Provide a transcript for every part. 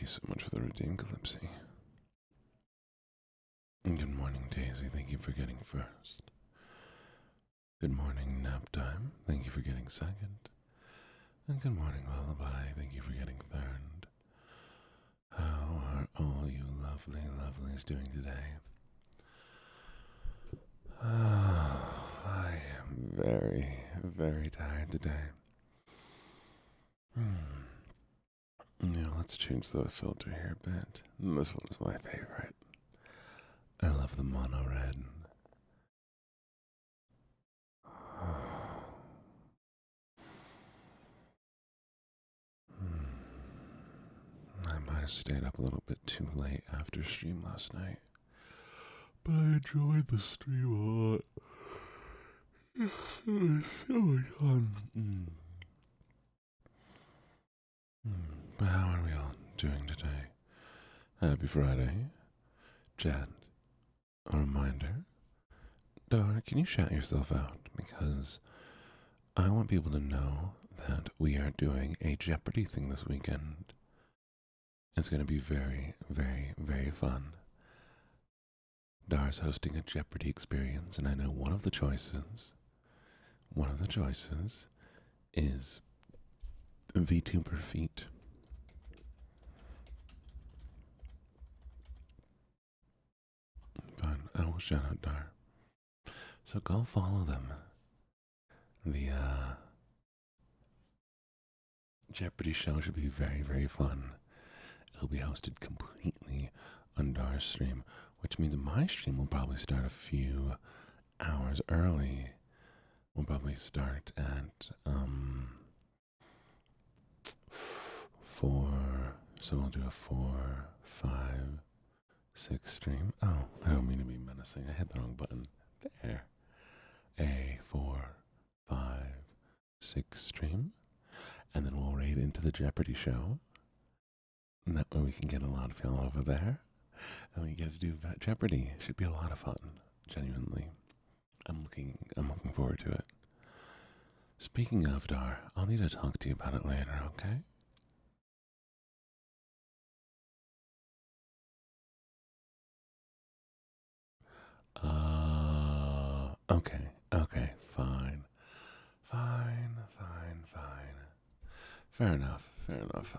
you so much for the redeem, Calypsy. And good morning, Daisy. Thank you for getting first. Good morning, Nap Time. Thank you for getting second. And good morning, Lullaby. Thank you for getting third. How are all you lovely lovelies doing today? I am very, very tired today. Let's change the filter here a bit. This one is my favorite. I love the mono red. I might have stayed up a little bit too late after stream last night, but I enjoyed the stream a lot. It was so much fun. But how are we all doing today? Happy Friday. Jen, a reminder. Dara, can you shout yourself out? Because I want people to know that we are doing a Jeopardy thing this weekend. It's going to be very, very, very fun. Dara's hosting a Jeopardy experience, and I know one of the choices is VTuber feet. Fine, I will shout out Dar. So go follow them. The Jeopardy show should be very, very fun. It'll be hosted completely on Dar's stream, which means my stream will probably start a few hours early. We'll probably start at 4, so we'll do a 4, 5, 6 stream. Oh, I don't mean to be menacing. I hit the wrong button. There. A 4, 5, 6 stream. And then we'll raid into the Jeopardy show. And that way we can get a lot of y'all over there. And we get to do Jeopardy. It should be a lot of fun. Genuinely. I'm looking forward to it. Speaking of Dar, I'll need to talk to you about it later, okay? Okay, fine. Fair enough.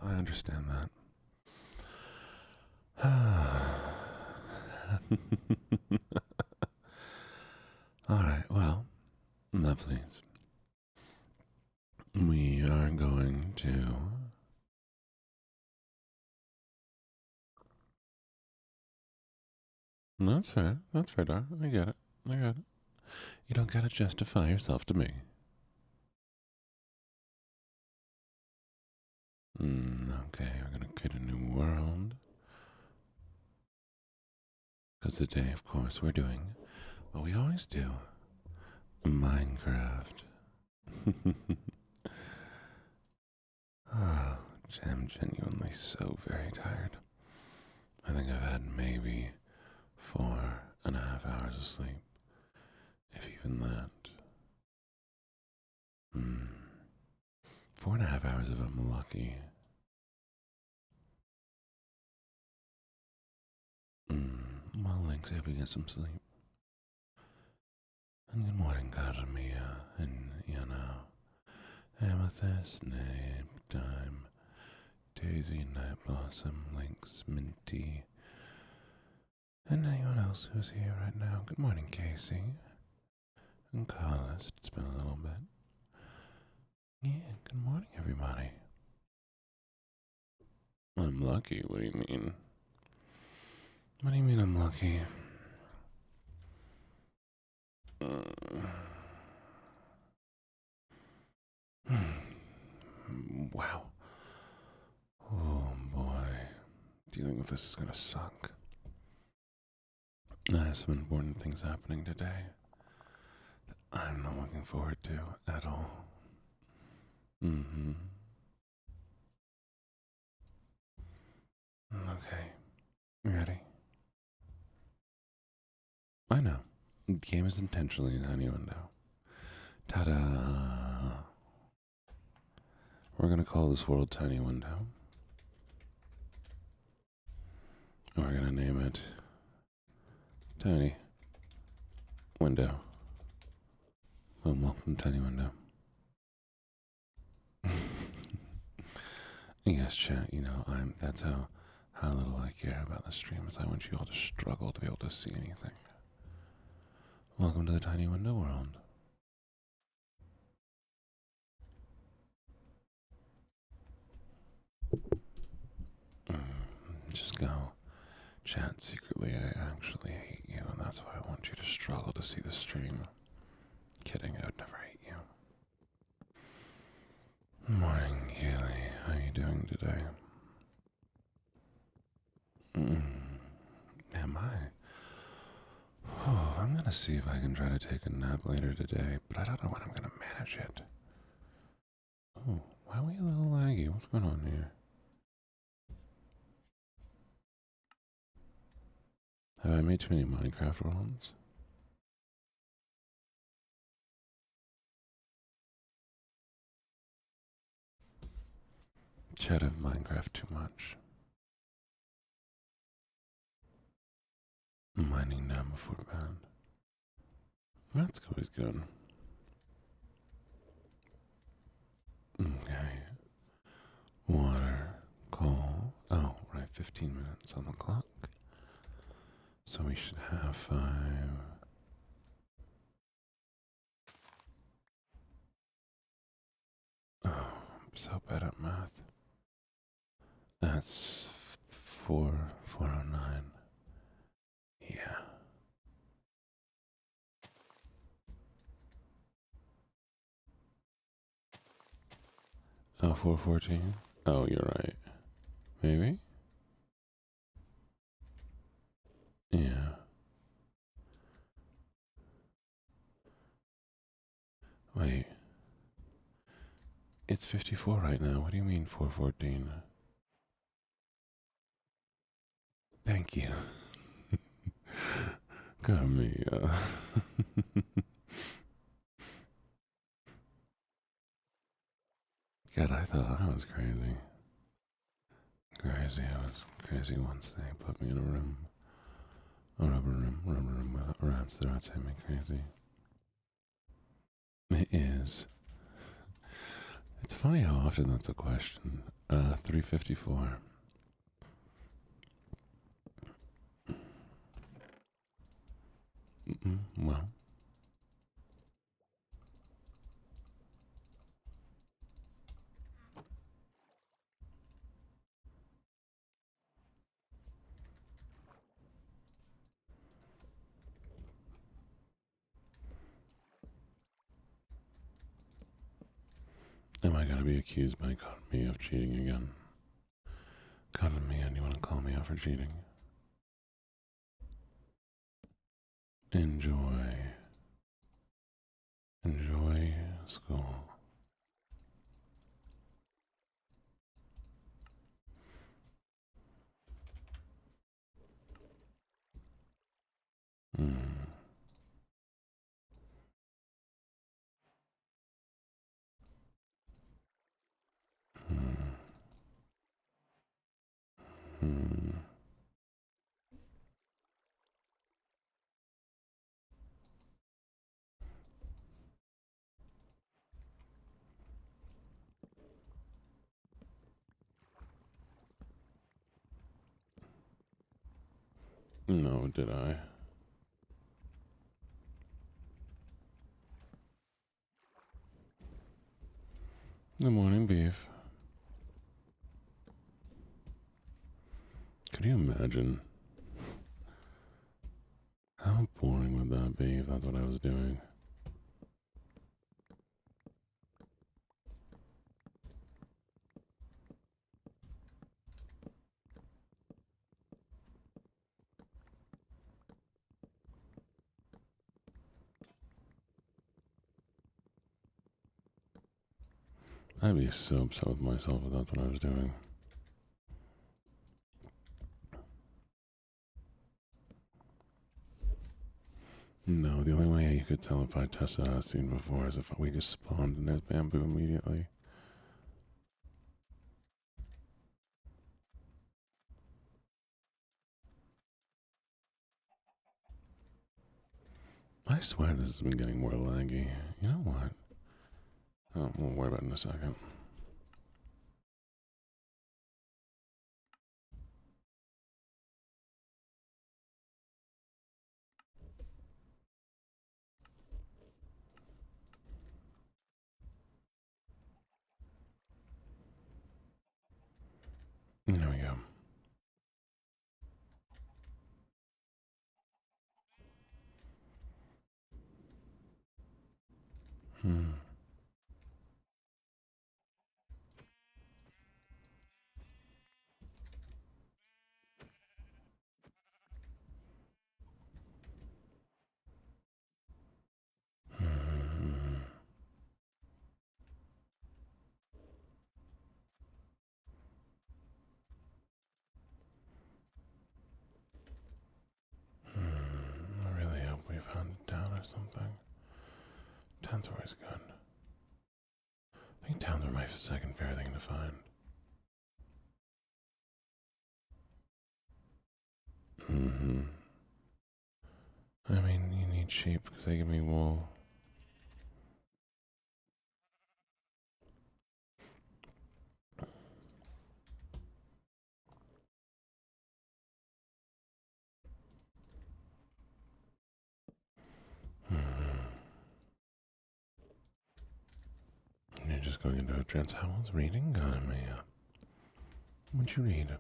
I understand that. Alright, well, lovelies. We are going to... That's fair, Dar. I get it. You don't gotta justify yourself to me. Okay, we're gonna create a new world. Because today, of course, we're doing what we always do. Minecraft. I'm genuinely so very tired. I think I've had maybe 4.5 hours of sleep. If even that. 4.5 hours if I'm lucky. Well, Lynx, if we get some sleep. And good morning, Karamia, and, Amethyst, Nap Time, Daisy, Night Blossom, Lynx, Minty, and anyone else who's here right now. Good morning, Casey. And Carlos, it's been a little bit. Yeah, good morning, everybody. I'm lucky, what do you mean? What do you mean I'm lucky? Wow. Oh boy. Dealing with this is gonna suck. I have some important things happening today that I'm not looking forward to at all. Okay. Ready? I know. The game is intentionally a tiny window. Ta-da! We're gonna call this world Tiny Window. We're gonna name it Tiny Window. Boom, welcome Tiny Window. Yes, chat, you know, that's how little I care about the stream is I want you all to struggle to be able to see anything. Welcome to the Tiny Window world. Just go. Chat secretly, I actually hate you, and that's why I want you to struggle to see the stream. Kidding, I would never hate you. Morning, Kaylee. How are you doing today? Am I? Oh, I'm gonna see if I can try to take a nap later today, but I don't know when I'm gonna manage it. Oh, why are we a little laggy? What's going on here? Have I made too many Minecraft worlds? Chat of Minecraft too much. Mining now before bed. That's always good. Okay. Water, coal. Oh, right, 15 minutes on the clock. So we should have 5. Oh, I'm so bad at math. That's 409. Yeah. Oh, 414? Oh, you're right. Maybe? Yeah. Wait. It's 54 right now. What do you mean 414? Thank you. Got me. God, I thought I was crazy. Crazy. I was crazy once they put me in a room. A rubber room with rats. The rats made me crazy. It is. It's funny how often that's a question. 354. Well. Am I gonna be accused by me of cheating again? Cotton me, and you wanna call me out for cheating? Enjoy. Enjoy school. Hmm. Hmm. Hmm. No, did I? Good morning, beef. Could you imagine how boring would that be if that's what I was doing? I'd be so upset with myself if that's what I was doing. No, the only way you could tell if I tested out a scene before is if we just spawned and there's bamboo immediately. I swear this has been getting more laggy. You know what? Oh, we'll worry about it in a second. There we go. Hmm. Hmm. I really hope we found a town or something. Towns are always good. I think towns are my second favorite thing to find. Mm-hmm. I mean, you need sheep because they give me wool. Mm-hmm. You're just going into a trance. Howell's reading? God, Mia. What'd you read?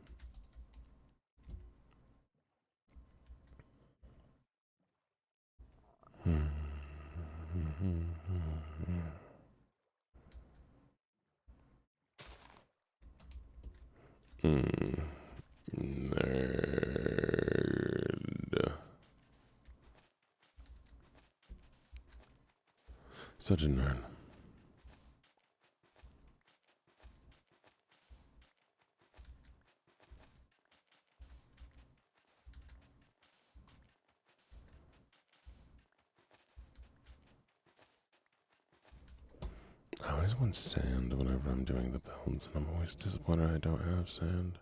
Nerd. Such a nerd. I always want sand whenever I'm doing the builds, and I'm always disappointed I don't have sand.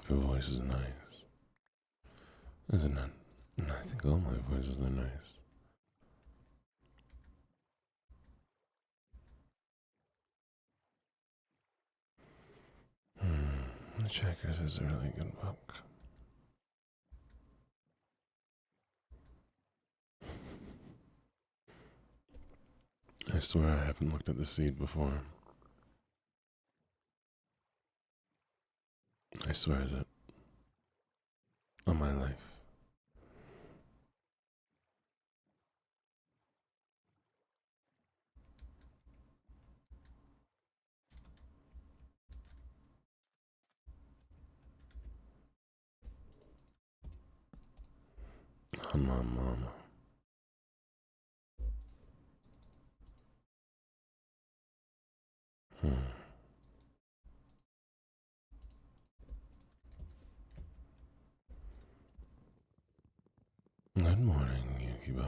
Your voice is nice, isn't it? I think all my voices are nice. The Checkers is a really good book. I swear I haven't looked at the seed before. I swear it. On my life. On my mama. Good morning, Yukibo.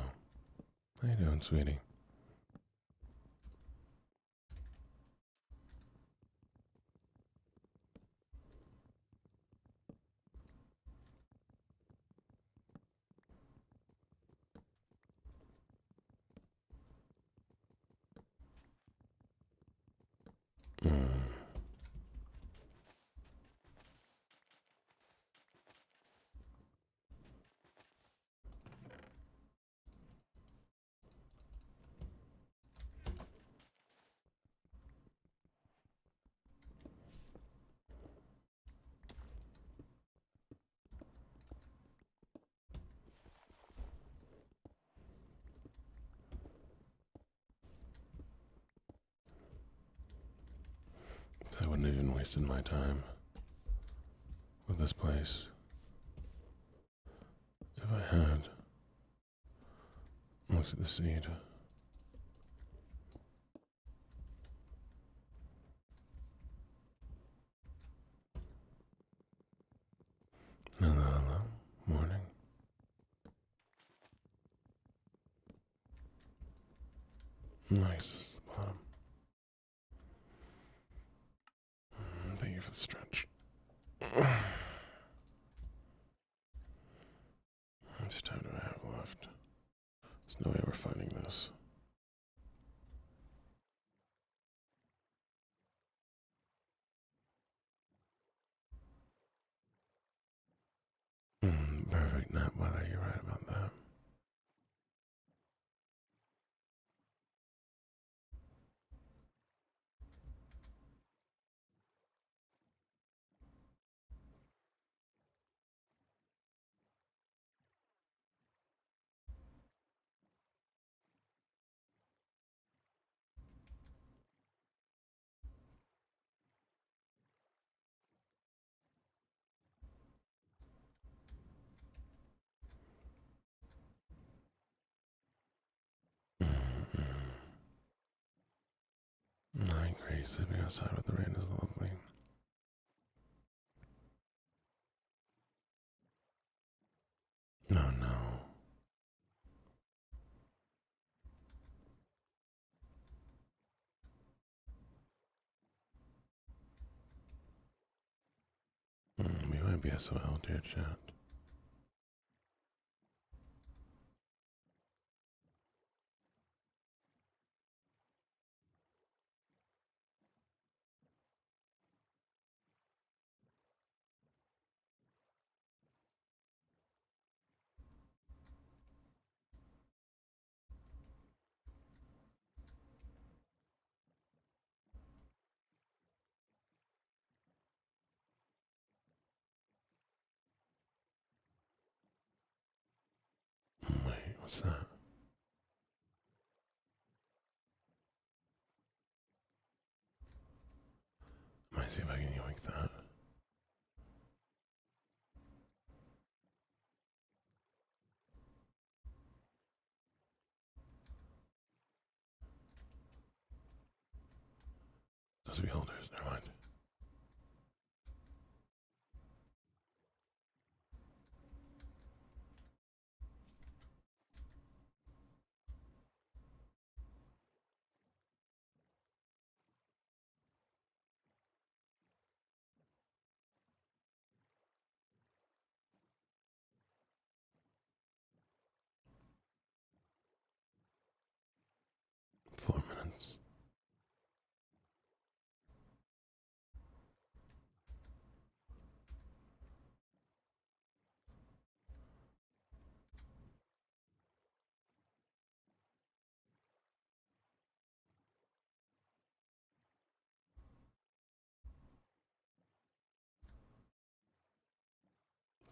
How you doing, sweetie? I wouldn't have even wasted my time with this place if I had looked at the seed. Hello, hello. Morning. Nice, this is the bottom. Thank you for the stretch. How much time do I have left? There's no way we're finding this. Perfect nap weather, you're right about that. I agree, sleeping outside with the rain is lovely. No, no. We might be SOL, dear chat. Wait, what's that? Might see if I can yoink that. Those beholders, never mind. Four minutes.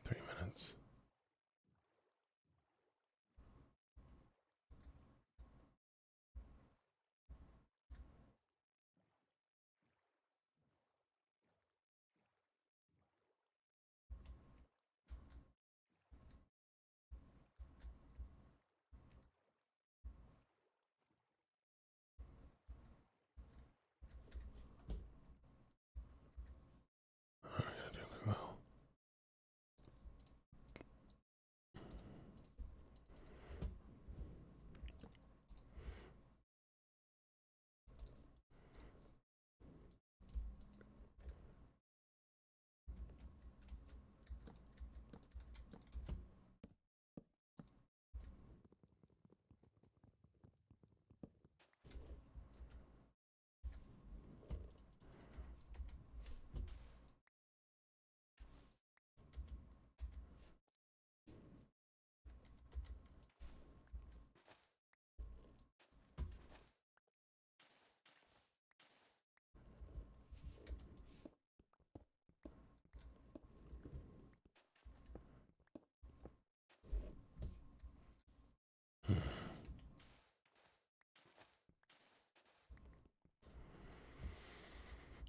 Three minutes. I gotta do well.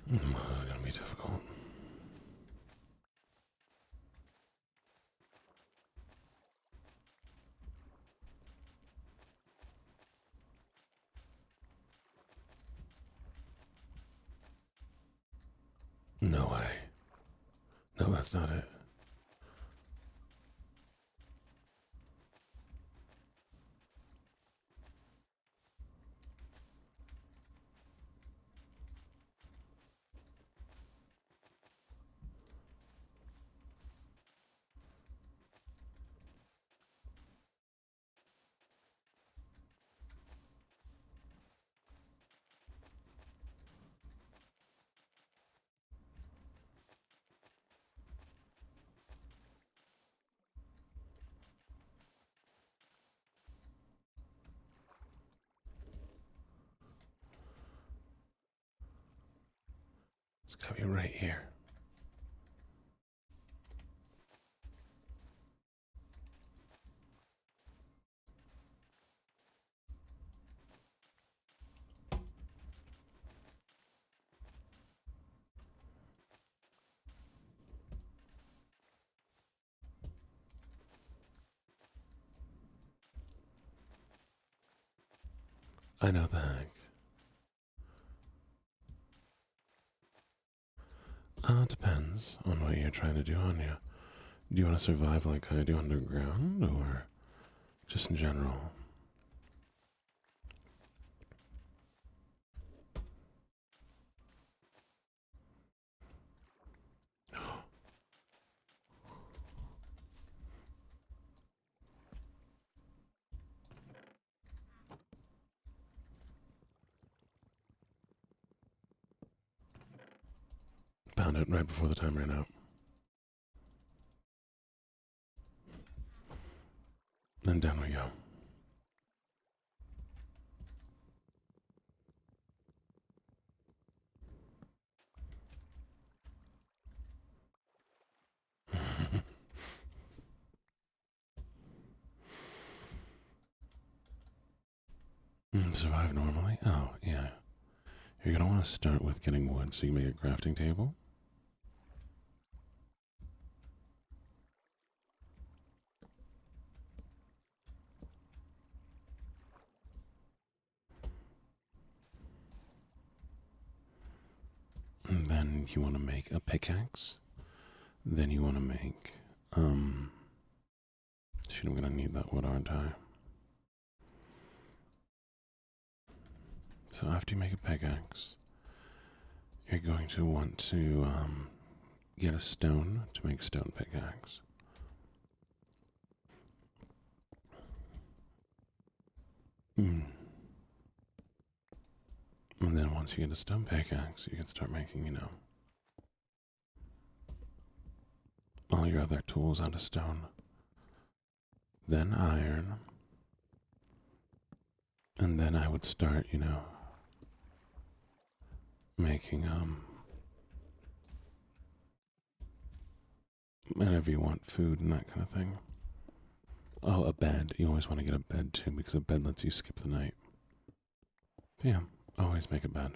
This is gonna be difficult. No way. No, that's not it. It's gotta be right here. I know the hack. It depends on what you're trying to do on you. Do you want to survive like I do underground, or just in general? Found it right before the time ran out. Then down we go. Survive normally? Oh, yeah. You're gonna want to start with getting wood so you can make a crafting table. And then you want to make a pickaxe. Then you want to make, shoot, I'm gonna need that wood, aren't I? So after you make a pickaxe, you're going to want to, get a stone to make stone pickaxe. And then once you get a stone pickaxe, you can start making, all your other tools out of stone. Then iron. And then I would start, making, whenever you want food and that kind of thing. Oh, a bed. You always want to get a bed too, because a bed lets you skip the night. But yeah, always make a bed.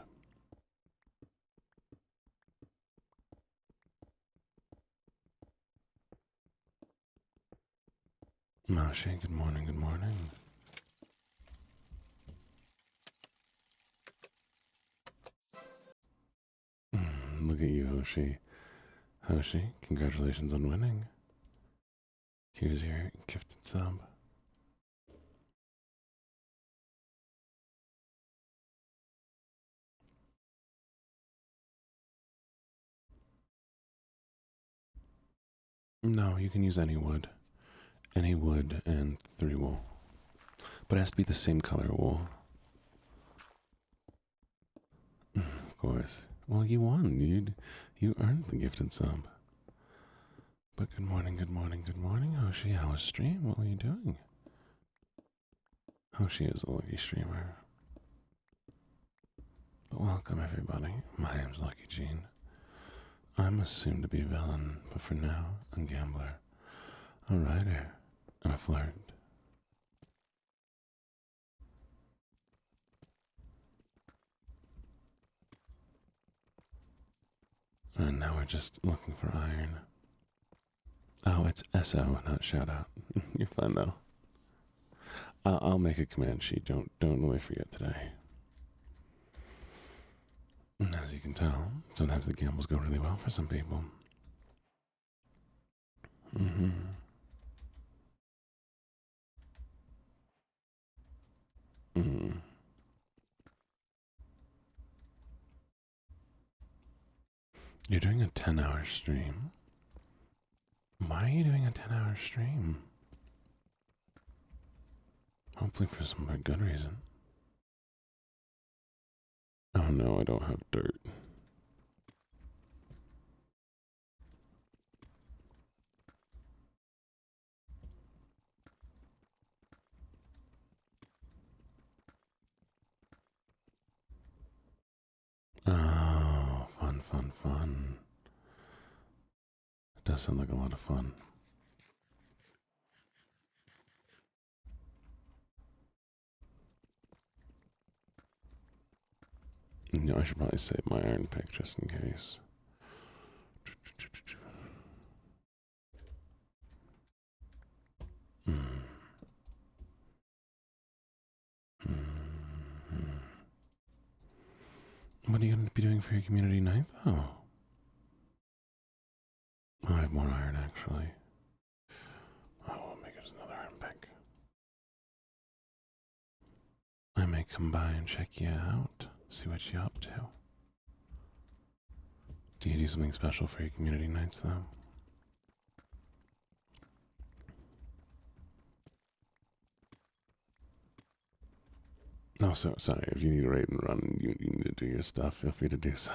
Mashi, good morning, good morning. Look at you, Hoshi. Hoshi, congratulations on winning. Here's your gifted sub. No, you can use any wood. Any wood and 3 wool. But it has to be the same color wool. Of course. Well, you won. You earned the gifted sub. But good morning, good morning, good morning, Hoshi. How was stream? What were you doing? Hoshi is a lucky streamer. But welcome, everybody. My name's LuckyJene. I'm a soon-to-be villain, but for now, a gambler, a writer, and a flirt. And now we're just looking for iron. Oh, it's SO, not shout out. You're fine though. I'll make a command sheet. Don't really forget today. As you can tell, sometimes the gambles go really well for some people. You're doing a 10-hour stream? Why are you doing a 10-hour stream? Hopefully for some good reason. Oh no, I don't have dirt. Oh, fun, fun, fun. does sound like a lot of fun. You know, I should probably save my iron pick just in case. What are you going to be doing for your community night, though? Oh, I have more iron, actually. Oh, I'll make it another iron pick. I may come by and check you out, see what you're up to. Do you do something special for your community nights, though? No, so sorry. If you need to raid and run, you need to do your stuff. Feel free to do so.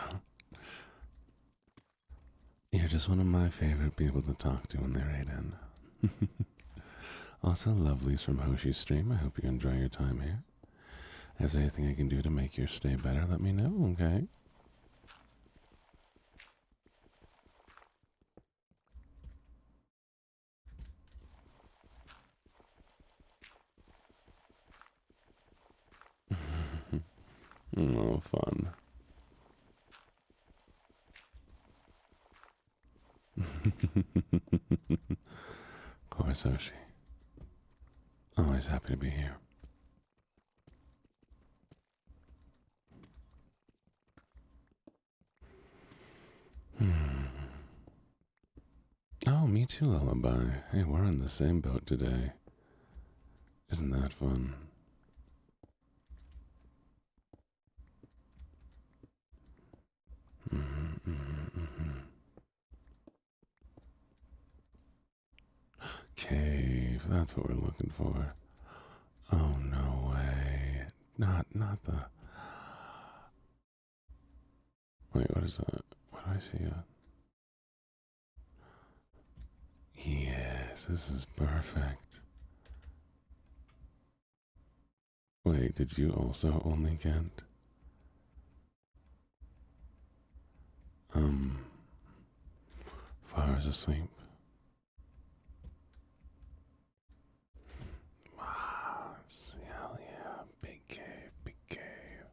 You're just one of my favorite people to talk to when they raid in. Also, lovelies from Hoshi's stream. I hope you enjoy your time here. If there's anything I can do to make your stay better, let me know, okay? Oh, fun. Of course, Hoshi. Always happy to be here. Oh, me too, Lullaby. Hey, we're in the same boat today. Isn't that fun? Cave, that's what we're looking for. Oh, no way. Not the... Wait, what is that? What do I see? Yes, this is perfect. Wait, did you also only get... Fires asleep? Wow, hell yeah. Big cave, big cave.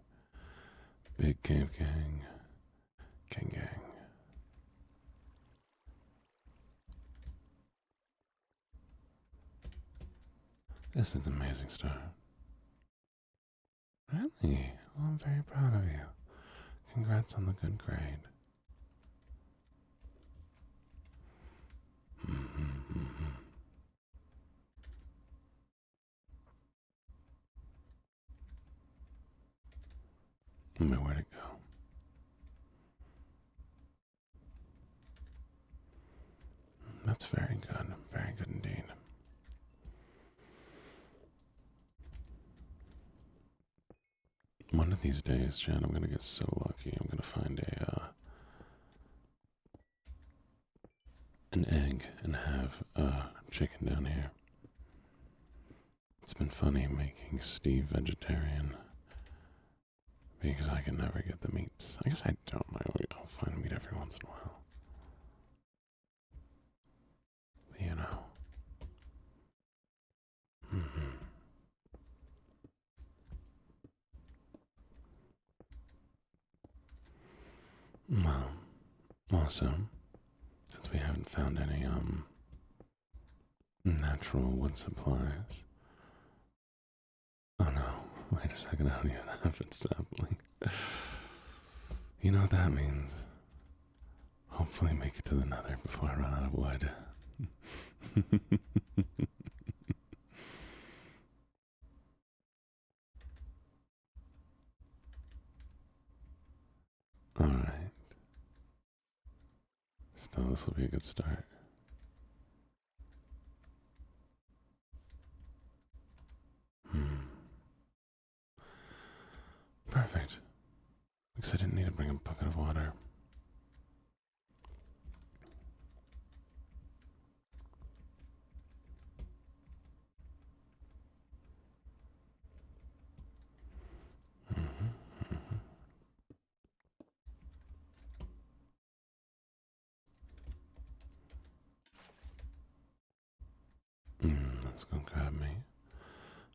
Big cave gang. Gang. This is an amazing start. Really? Well, I'm very proud of you. Congrats on the good grade. Where'd it go? That's very good. Very good indeed. One of these days, Jen, I'm gonna get so lucky. I'm gonna find an egg and have chicken down here. It's been funny making Steve vegetarian because I can never get the meats. I guess I don't. I'll find meat every once in a while. You know. Well, also, since we haven't found any natural wood supplies. Oh no! Wait a second. I don't even have it sapling. You know what that means? Hopefully, make it to the Nether before I run out of wood. Alright. Still, this will be a good start. Perfect. Because I didn't need to bring a bucket of water. let's go grab me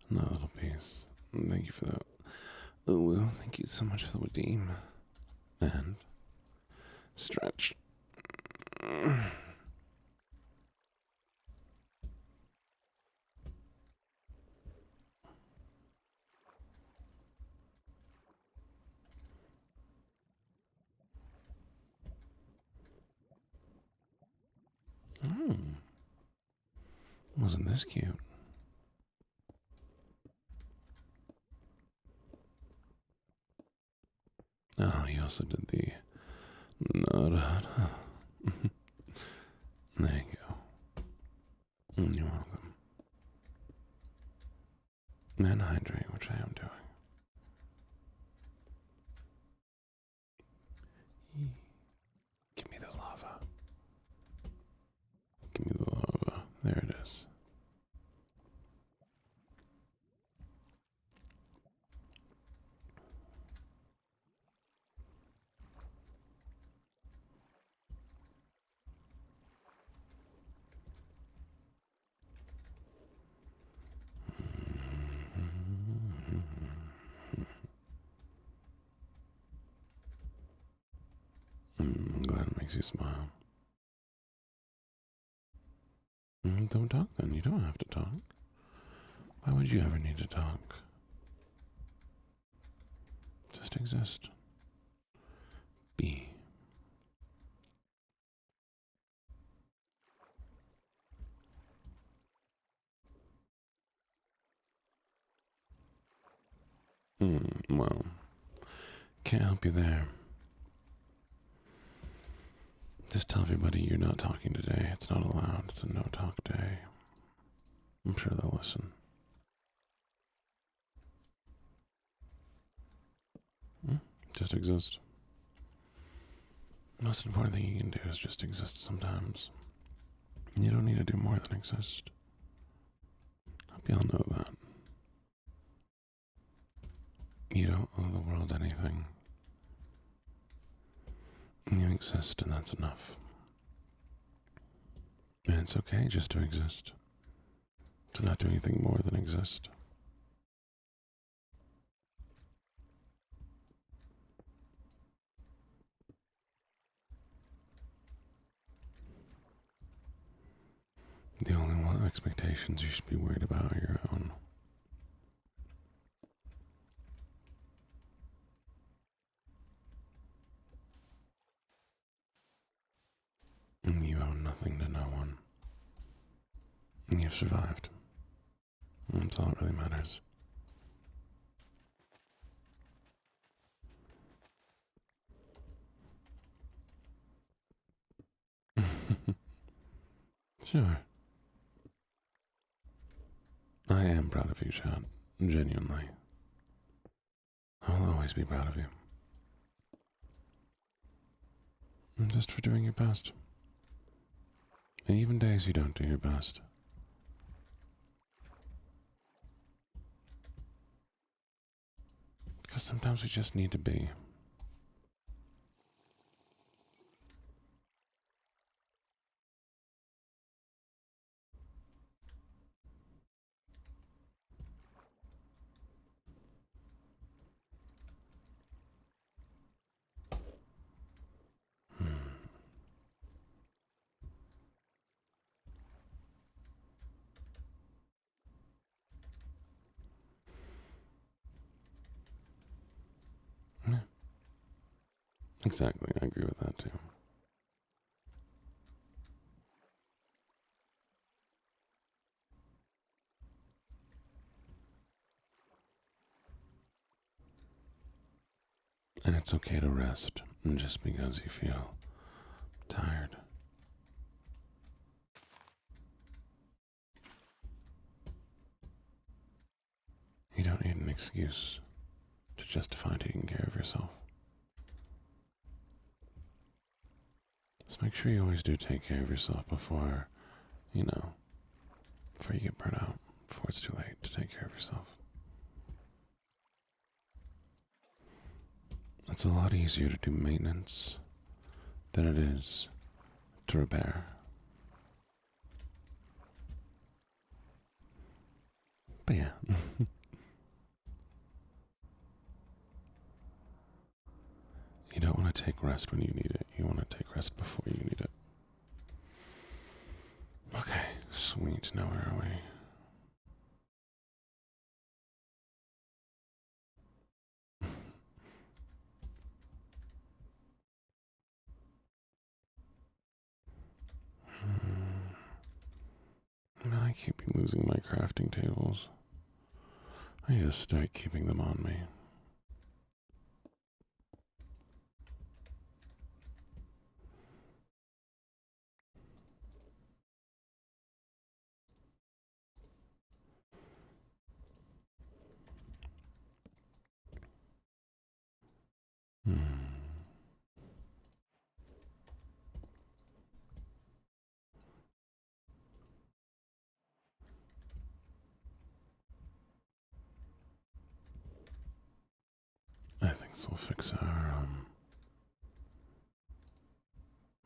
another little piece. Thank you for that. Oh, well, thank you so much for the redeem. And stretch. Wasn't this cute? Oh, he also did the There you go. You're welcome. And hydrate, which I am doing. Give me the lava. Give me the lava. There it is. I'm glad it makes you smile. Don't talk then. You don't have to talk. Why would you ever need to talk? Just exist. Be. Well, can't help you there. Just tell everybody you're not talking today. It's not allowed. It's a no-talk day. I'm sure they'll listen. Just exist. The most important thing you can do is just exist sometimes. You don't need to do more than exist. Hope y'all know that. You don't owe the world anything. You exist, and that's enough. And it's okay just to exist. To not do anything more than exist. The only expectations you should be worried about are your own. And you owe nothing to no one. And you've survived. That's all that really matters. Sure. I am proud of you, Chad. Genuinely. I'll always be proud of you. And just for doing your best. And even days you don't do your best. Because sometimes we just need to be. Yeah. Exactly, I agree with that too. And it's okay to rest, just because you feel tired. You don't need an excuse to justify taking care of yourself. Just make sure you always do take care of yourself before, before you get burnt out, before it's too late to take care of yourself. It's a lot easier to do maintenance than it is to repair. But yeah. You don't want to take rest when you need it. You want to take rest before you need it. Okay, sweet. Now where are we? Man, I keep losing my crafting tables. I need to start keeping them on me. I think this will fix our,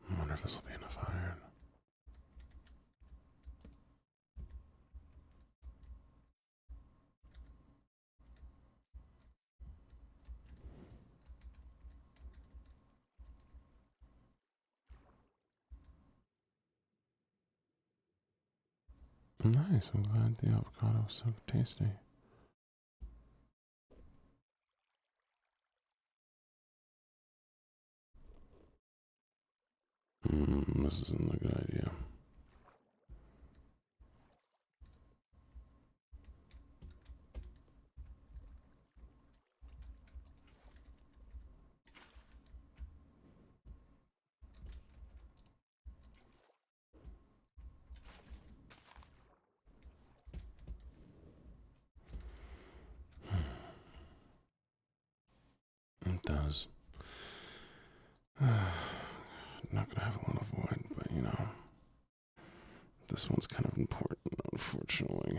I wonder if this will be enough iron. Nice, I'm glad the avocado was so tasty. This isn't a good idea. It does. Not gonna have a lot of wood, but you know, this one's kind of important, unfortunately.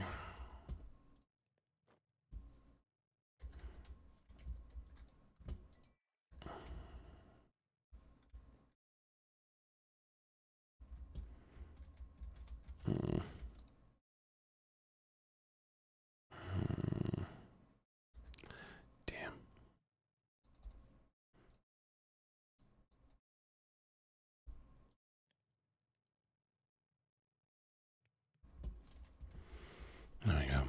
Hmm. Damn. There you go.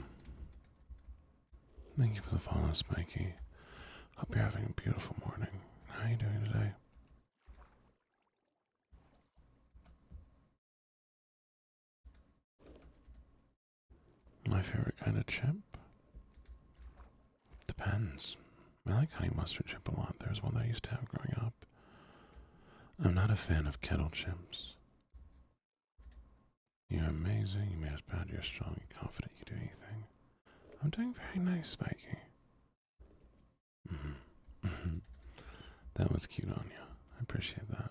Thank you for the follow, Spiky. Hope you're having a beautiful morning. How are you doing today? My favorite kind of chip? Depends. I like honey mustard chip a lot. There's one that I used to have growing up. I'm not a fan of kettle chips. You're amazing. You made us proud. You're strong and confident. You do anything. I'm doing very nice, Spiky. That was cute on you. I appreciate that.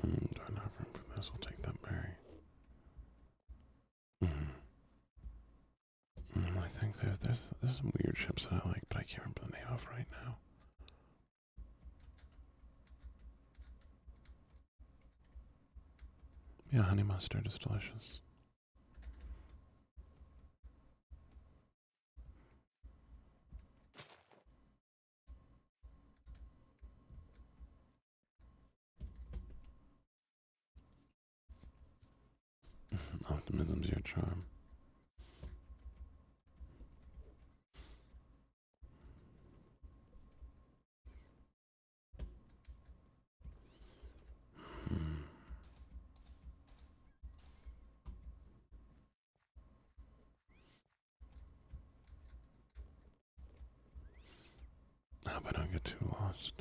Do I not have room for this? We'll take that berry. I think there's some weird chips that I like, but I can't remember the name of right now. Yeah, honey mustard is delicious. Optimism's your charm. I hope I don't get too lost.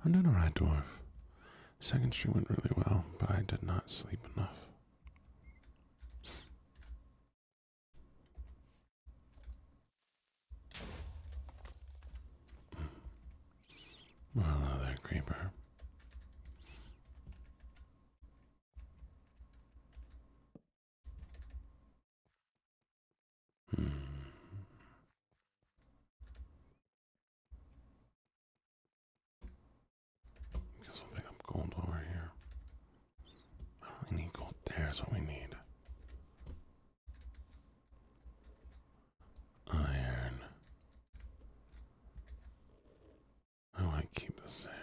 I'm doing alright, Dwarf. Second stream went really well, but I did not sleep enough. Well, hello there, creeper. Guess we'll pick up gold while we're here. I don't really need gold. There's what we need. Iron. I want to keep the sand.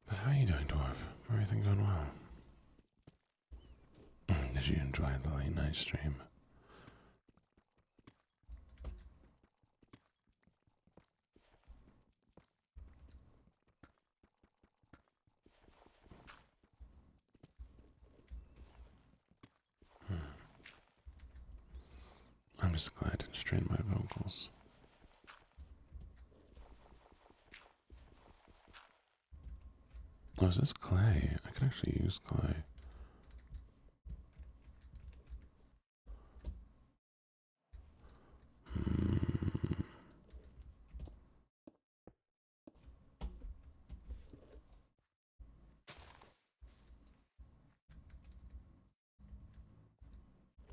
But how are you doing, dwarf? Everything going well? Did you enjoy the late night stream? I'm just glad I didn't strain my vocals. Oh, is this clay? I could actually use clay.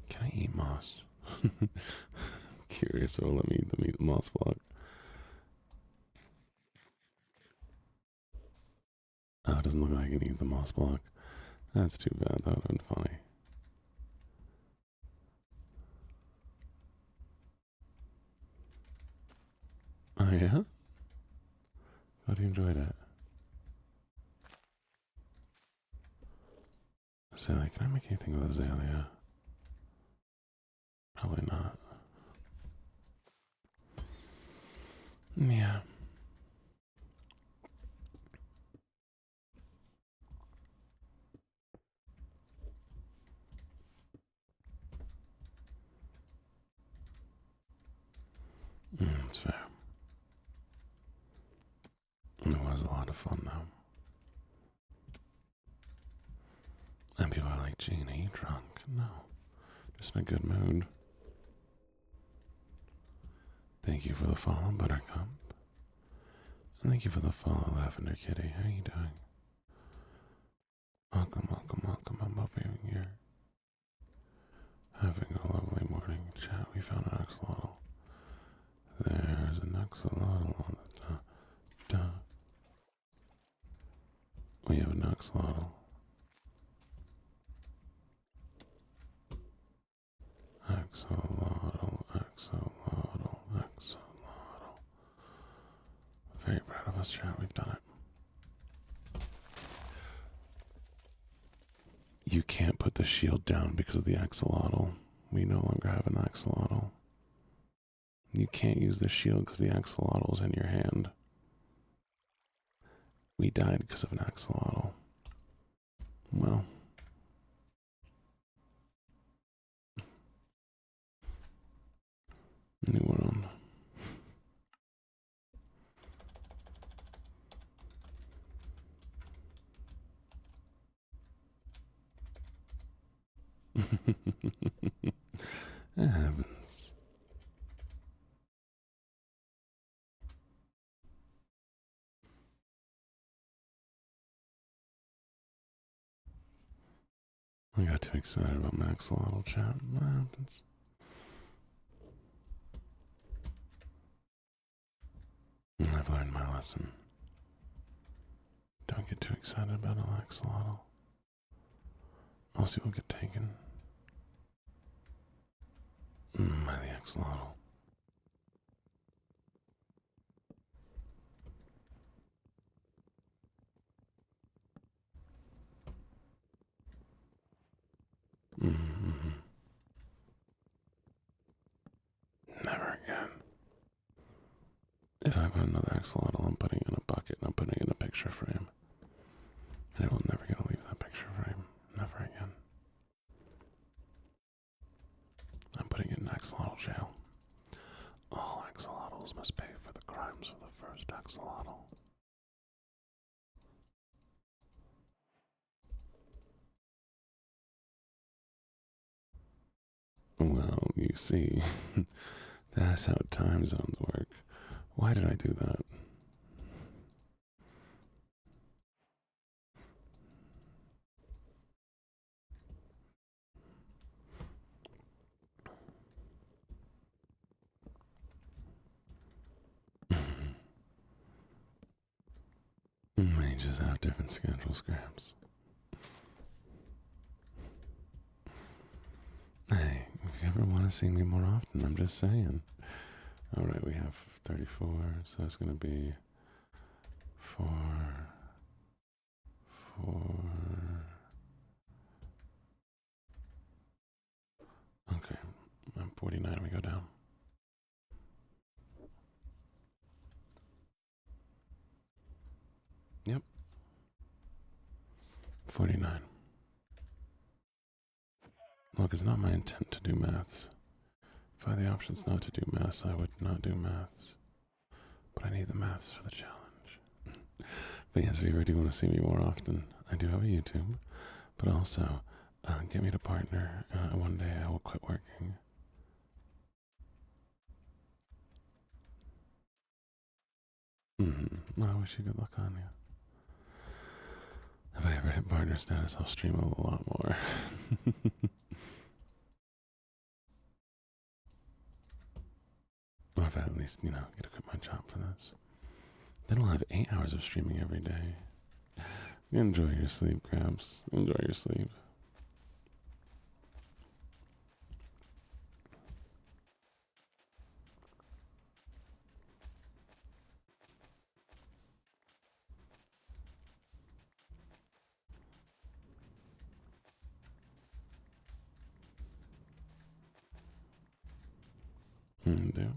Can I eat moss? Curious, so let me eat the moss block. Oh, it doesn't look like I can eat the moss block. That's too bad. That would have been funny. Oh, yeah? Glad you enjoyed it. Azalea, can I make anything with Azalea? Probably not. Yeah. That's fair. It was a lot of fun, though. And people are like, Gene, are you drunk? No. Just in a good mood. Thank you for the follow, Buttercup. And thank you for the follow, Lavender Kitty. How are you doing? Welcome, welcome, welcome. I'm hoping you're having a lovely morning. Chat, we found an axolotl. There's an axolotl on the top. We have an axolotl. Axolotl, axolotl, axolotl. Very proud of us, chat. We've done it. You can't put the shield down because of the axolotl. We no longer have an axolotl. You can't use the shield because the axolotl is in your hand. We died because of an axolotl. Well. New world. It happens. I got too excited about my axolotl chat. What happens? I've learned my lesson. Don't get too excited about an axolotl. Else you will get taken. By the axolotl. Never again. If I find another axolotl, I'm putting it in a bucket and I'm putting it in a picture frame. And I will never get to leave that picture frame. Never again. I'm putting it in axolotl jail. All axolotls must pay for the crimes of the first axolotl. Well, you see, that's how time zones work. Why did I do that? We just have different schedule scraps. Hey, if you ever want to see me more often, I'm just saying. Alright, we have 34, so it's going to be 4, 4. Okay, I'm 49, we go down. Yep. 49. Look, it's not my intent to do maths. If I had the options not to do maths, I would not do maths. But I need the maths for the challenge. But yes, if you ever do want to see me more often, I do have a YouTube. But also, get me to partner. One day I will quit working. I wish you good luck on you. If I ever hit partner status, I'll stream a lot more. Or if I at least, get to quit my job for this. Then I'll have 8 hours of streaming every day. Enjoy your sleep, Crabs. Enjoy your sleep. Do.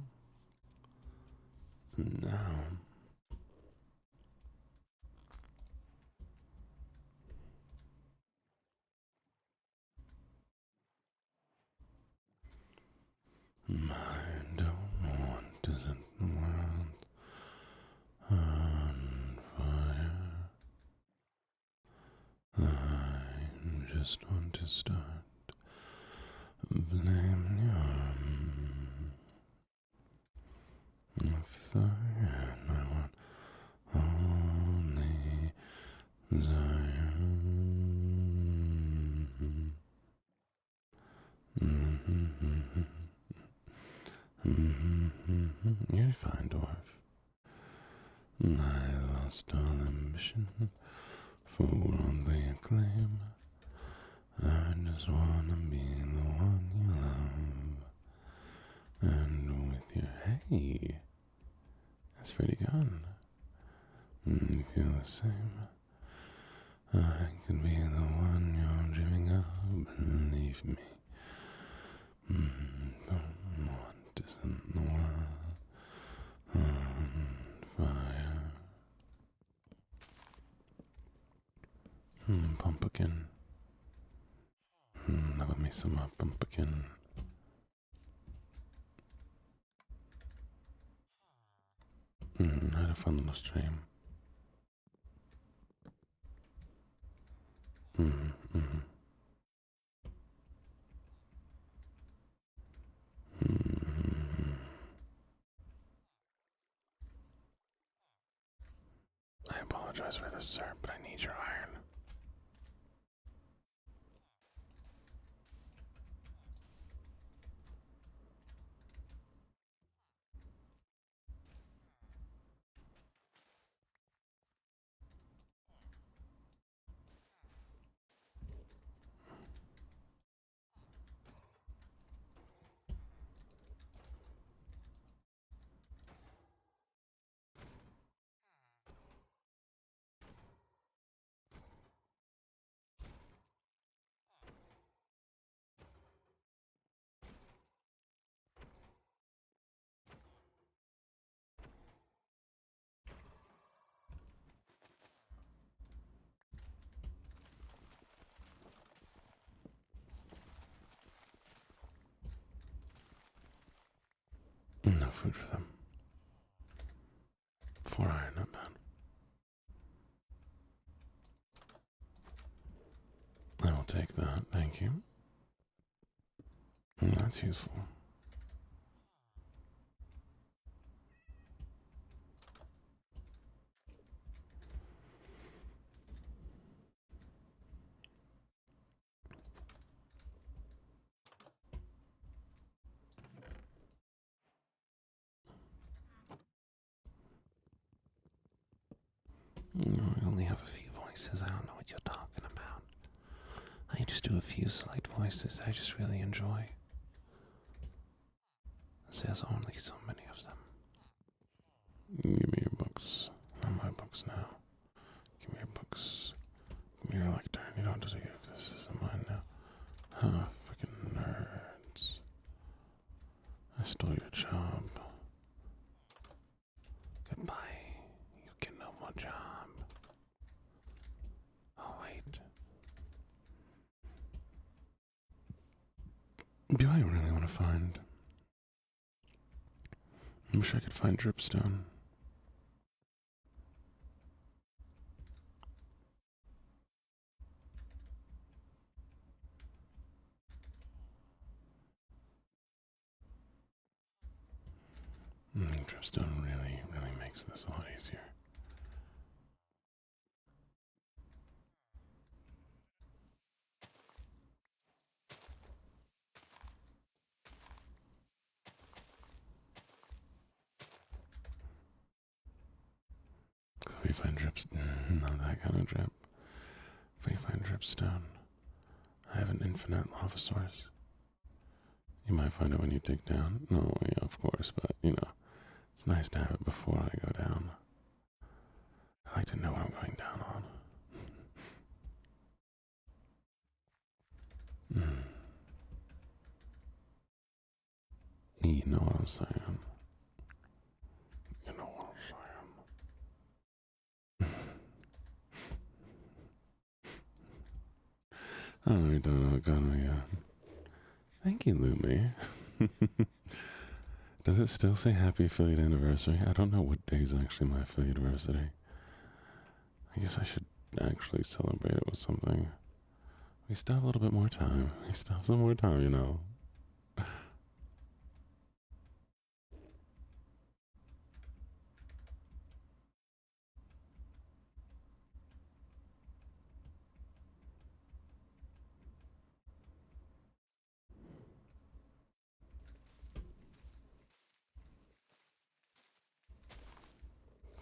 Now. I don't want to set the world on fire. I just want to start blaming you. If I had my one only desire. You're fine, dwarf. I lost all ambition for worldly acclaim. I just wanna be the one you love. And with your hey, that's pretty good. You feel the same. I could be the one you're dreaming of, believe me. Don't want to set the world on fire. Pumpkin. Love me some pumpkin. I had a fun little stream. I apologize for this, sir, but I need your iron. No food for them. 4 iron, not bad. I will take that, thank you. That's useful. I only have a few voices. I don't know what you're talking about. I just do a few select voices I just really enjoy. There's only so many of them. Give me your books. Not my books now. Give me your books. Give me your lectern. You don't deserve this. Isn't mine now. Huh, freaking nerds. I stole your job. Goodbye. You get no more job. Oh, wait. Do I really want to find? I wish I could find dripstone. Dripstone really makes this a lot easier. So if we find dripstone, not that kind of drip. If we find dripstone, I have an infinite lava source. You might find it when you dig down. No, yeah, of course, but it's nice to have it before I go down. I like to know what I'm going down on. You know what I'm saying. You know what I'm saying. I don't know. Thank you, Lumi. Does it still say happy affiliate anniversary? I don't know what day is actually my affiliate anniversary. I guess I should actually celebrate it with something. We still have a little bit more time. We still have some more time.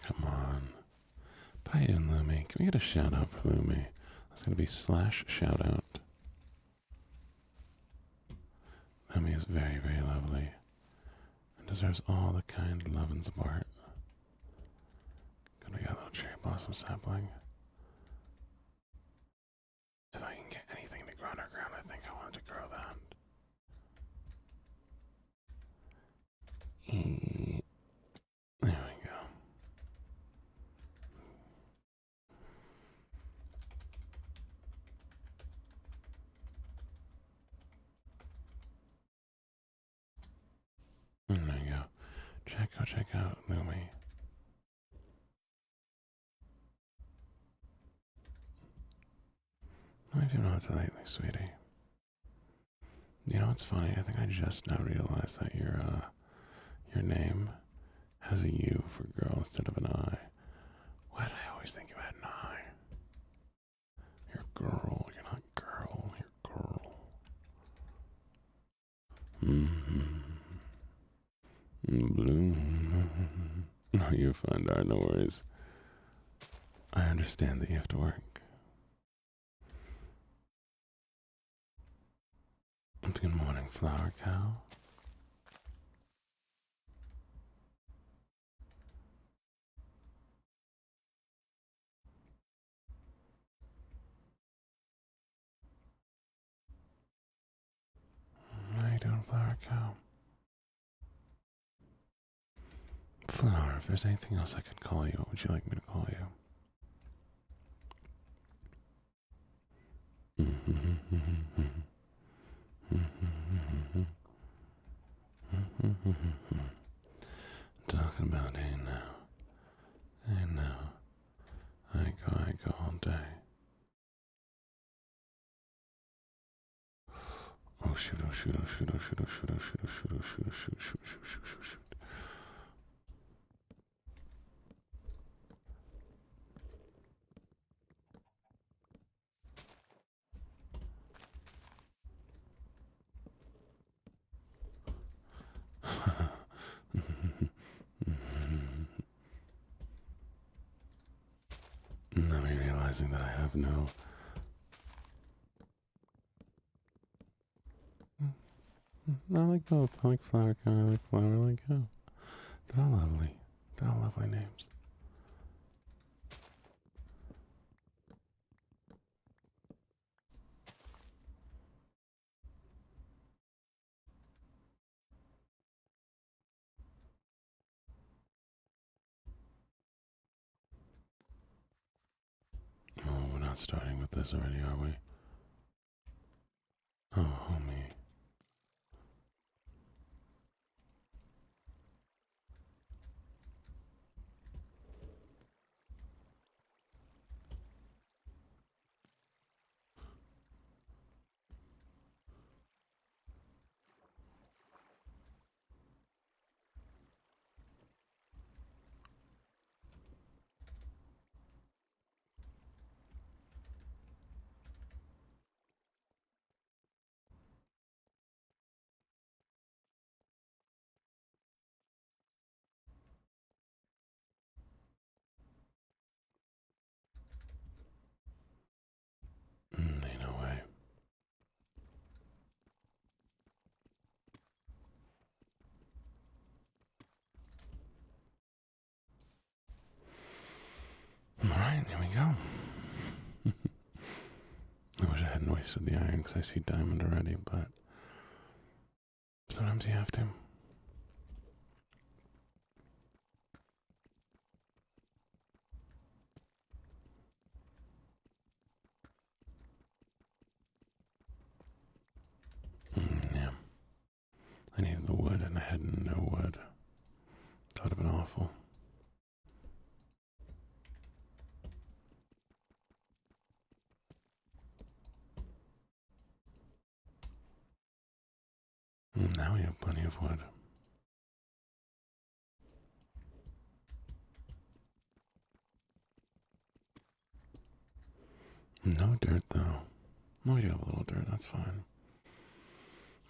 Come on. Put in Lumi. Can we get a shout out for Lumi? That's going to be /shout out. Lumi is very, very lovely and deserves all the kind love and support. Gonna get a little cherry blossom sapling. If I can get anything to grow underground, I think I want to grow that. There we go. There you go. Check out Lumi. How have you noticed lately, sweetie? You know what's funny? I think I just now realized that your name has a U for girl instead of an I. Why did I always think you had an I? You're girl. You're not girl. You're girl. Blue. No, you're fine, darling. No worries. I understand that you have to work. Good morning, flower cow. How you doing, flower cow? Flower, if there's anything else I could call you, what would you like me to call you? Talking about hey now, I go all day. Oh shoot, oh shoot, oh shoot, oh shoot, oh shoot, oh shoot, oh shoot, oh shoot, oh shoot, shoot, shoot, shoot, shoot, shoot. Now me realizing that I have no. I like both. I like flower kind. I like flower. I like how. They're all lovely. They're all lovely names. Oh, we're not starting with this already, are we? Oh, homie. Ain't no way. Alright, here we go. I wish I hadn't wasted the iron because I see diamond already, but sometimes you have to. Yeah. I needed the wood and I had no wood. That would have been awful. Now we have plenty of wood. No dirt, though. Well, we do have a little dirt, that's fine.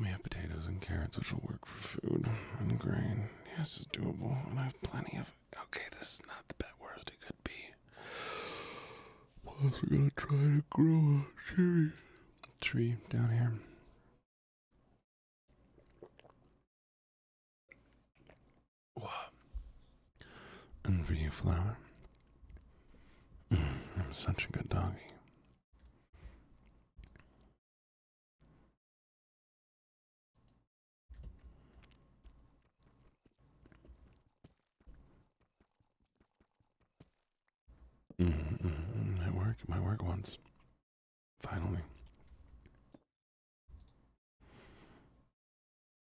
We have potatoes and carrots, which will work for food. And grain. Yes, it's doable. And I have plenty of... Okay, this is not the best worst it could be. Plus, we're gonna try to grow a cherry tree down here. And for you, Flower, I'm such a good doggy. It might work once. Finally.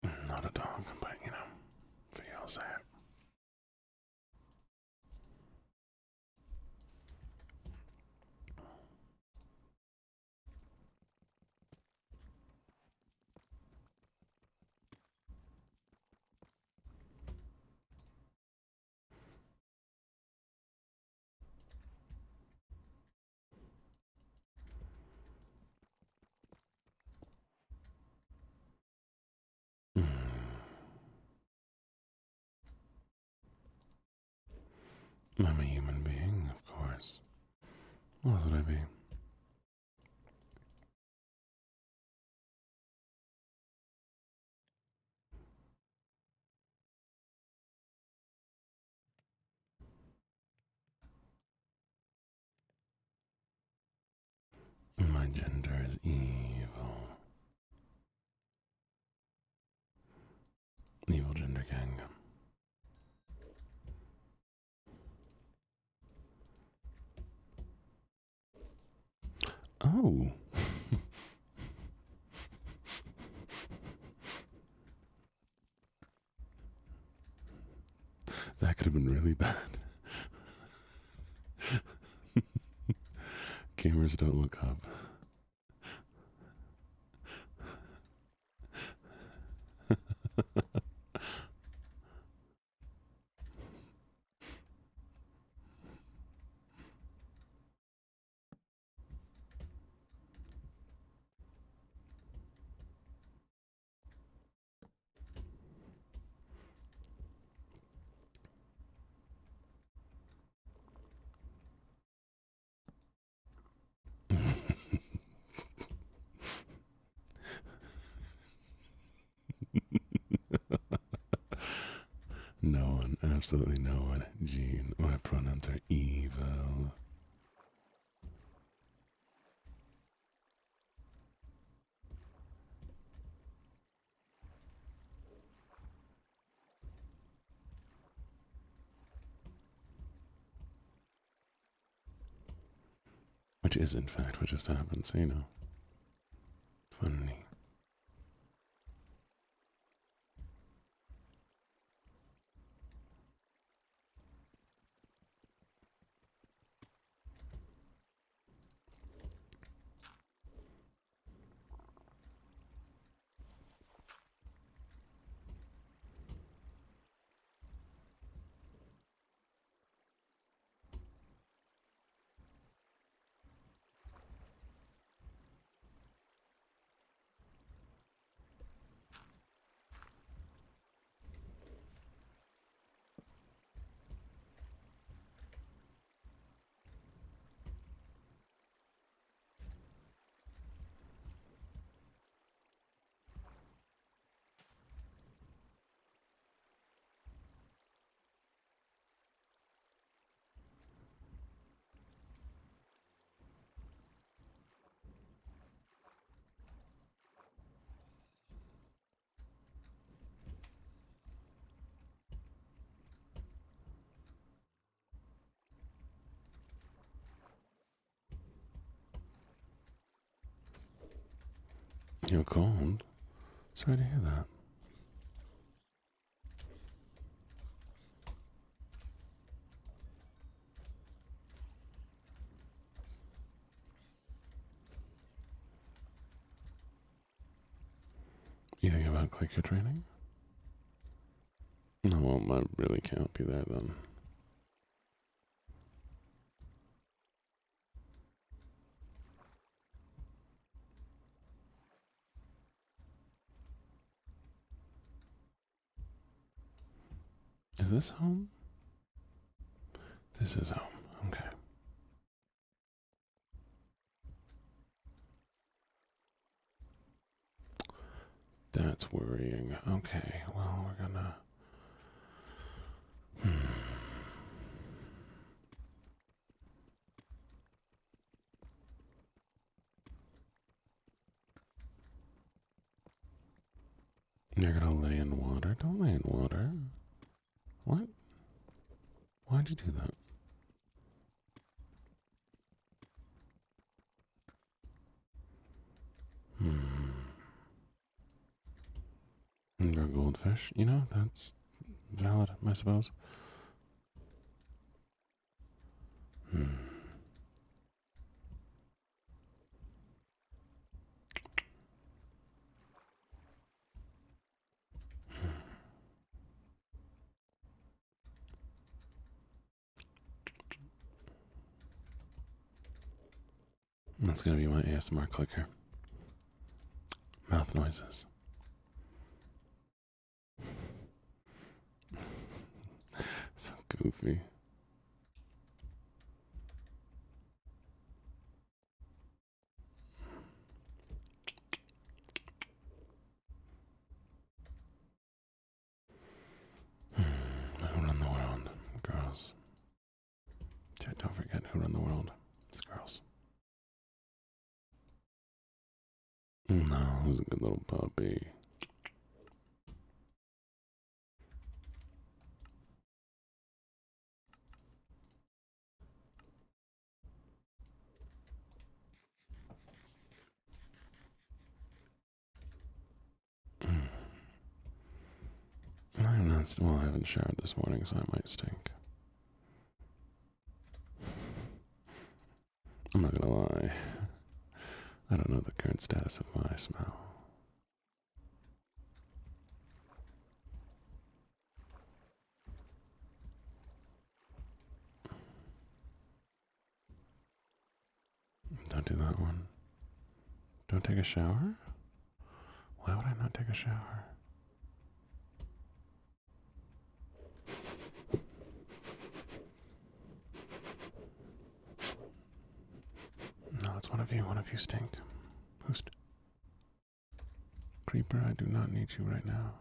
Not a dog, but you know, for you, I'll say it. I'm a human being, of course. What else would I be? My gender is evil. Evil gender gang. Oh. That could have been really bad. Cameras don't look up. No one, absolutely no one. Gene, my pronouns are evil. Which is, in fact, what just happened, so you know. Funny. You're cold? Sorry to hear that. You think about clicker training? No, well, I really can't be there then. Is this home? This is home. Okay. That's worrying. Okay, well, we're gonna... You're gonna lay in water? Don't lay in water. What? Why'd you do that? You're a goldfish? You know, that's valid, I suppose. That's gonna be my ASMR clicker. Mouth noises. So goofy. Who run the world? Girls. Don't forget who run the world. It's girls. No, who's a good little puppy? I'm not. Well, I haven't showered this morning, so I might stink. I'm not gonna lie. I don't know the current status of my smell. Don't do that one. Don't take a shower? Why would I not take a shower? No, it's one of you. One of you stink. Who's... Creeper, I do not need you right now.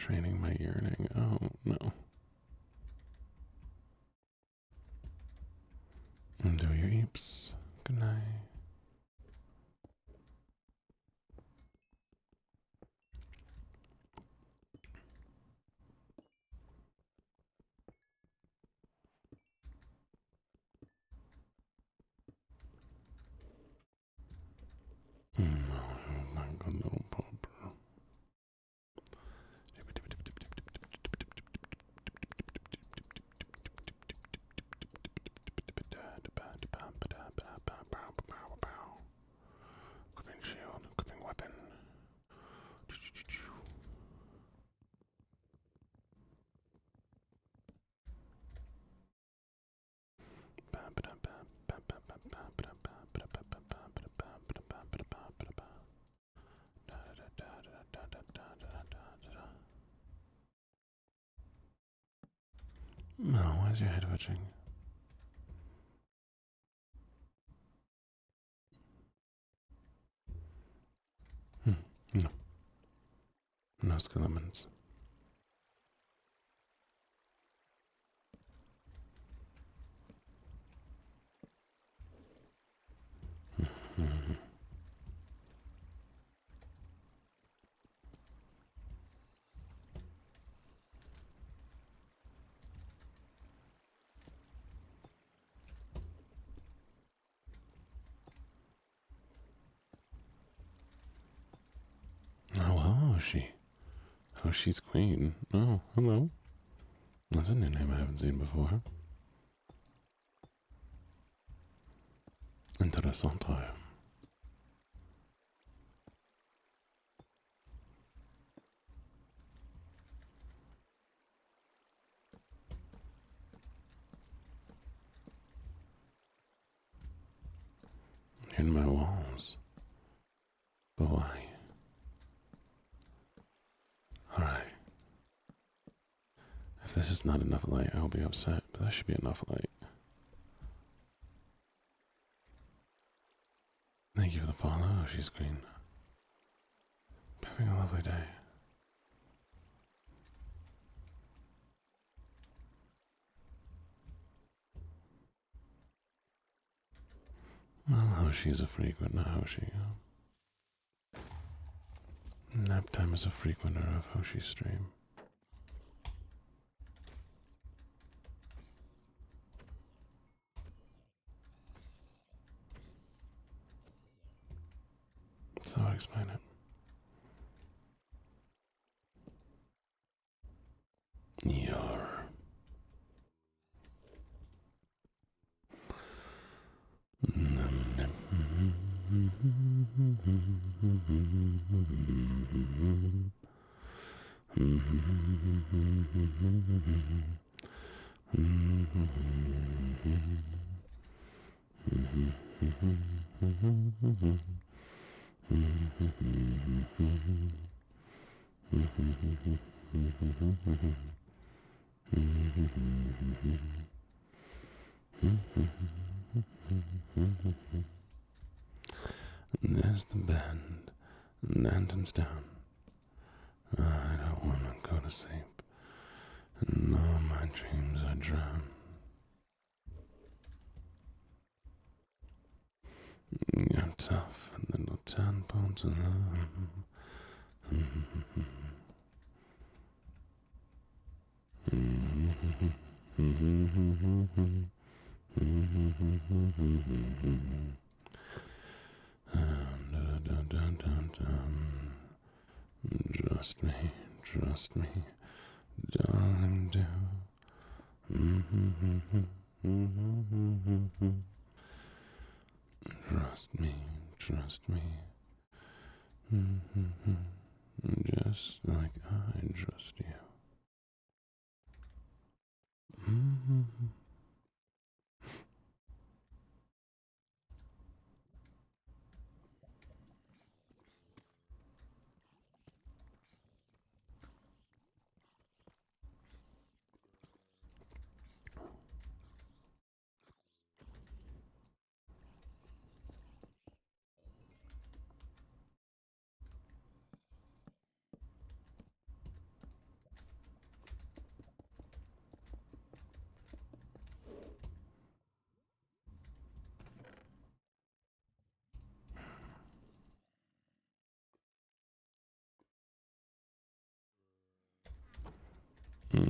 Training my yearning. Oh, no. Do your eeps. Good night. No, my good little pauper. Equipping shield, equipping weapon. No, why is your head twitching? No. No skeletons. Oh, hello, Hoshi. Hoshi's queen. Oh, hello. That's a new name I haven't seen before. Interessante. In my walls. But why? Alright. If this is not enough light, I'll be upset, but that should be enough light. Thank you for the follow, she's queen. Having a lovely day. Well, Hoshi's a frequent, not Hoshi. Naptime is a frequenter of Hoshi's stream. So I'll explain it. Yar. There's the bend. Lanterns down. I don't want to go to sleep. In all my dreams I drown. You're tough, little tadpole to love. Trust me, darling, do. Trust me. Just like I trust you. There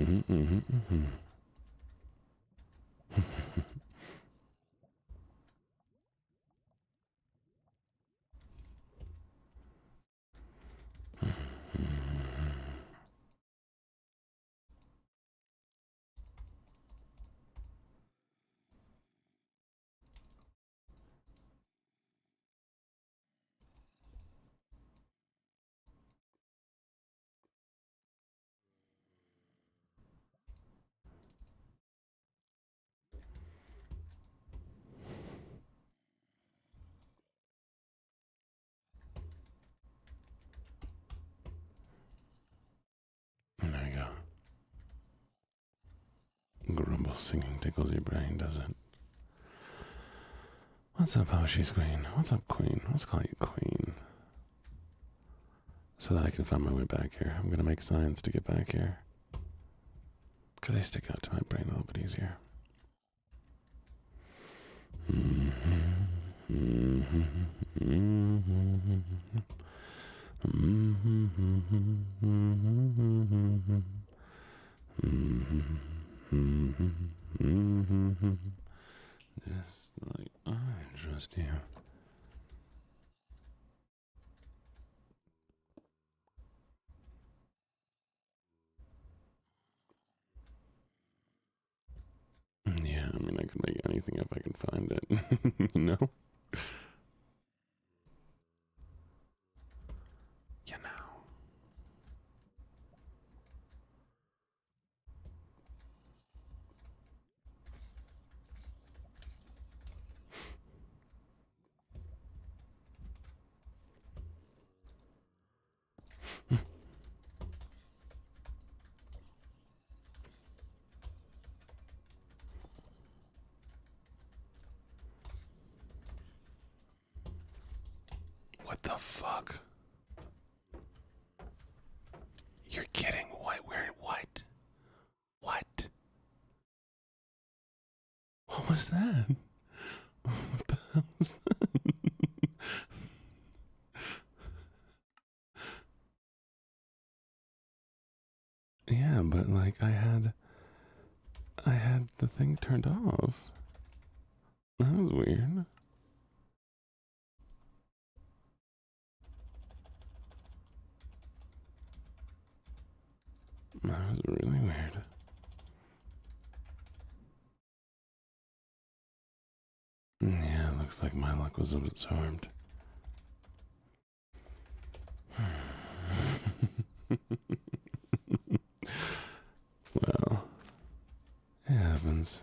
we go. Grumble singing tickles your brain, does it? What's up, Hoshi's Queen? What's up, Queen? Let's call you Queen. So that I can find my way back here. I'm gonna make signs to get back here. Because they stick out to my brain a little bit easier. Just like I trust you. Yeah, I mean, I could make anything if I can find it. You know? You know. What the fuck? You're kidding. What? Where? What? What? What was that? What the hell was that? Yeah, but like I had the thing turned off. That was weird. That was really weird. Yeah, looks like my luck was absorbed. Well, it happens.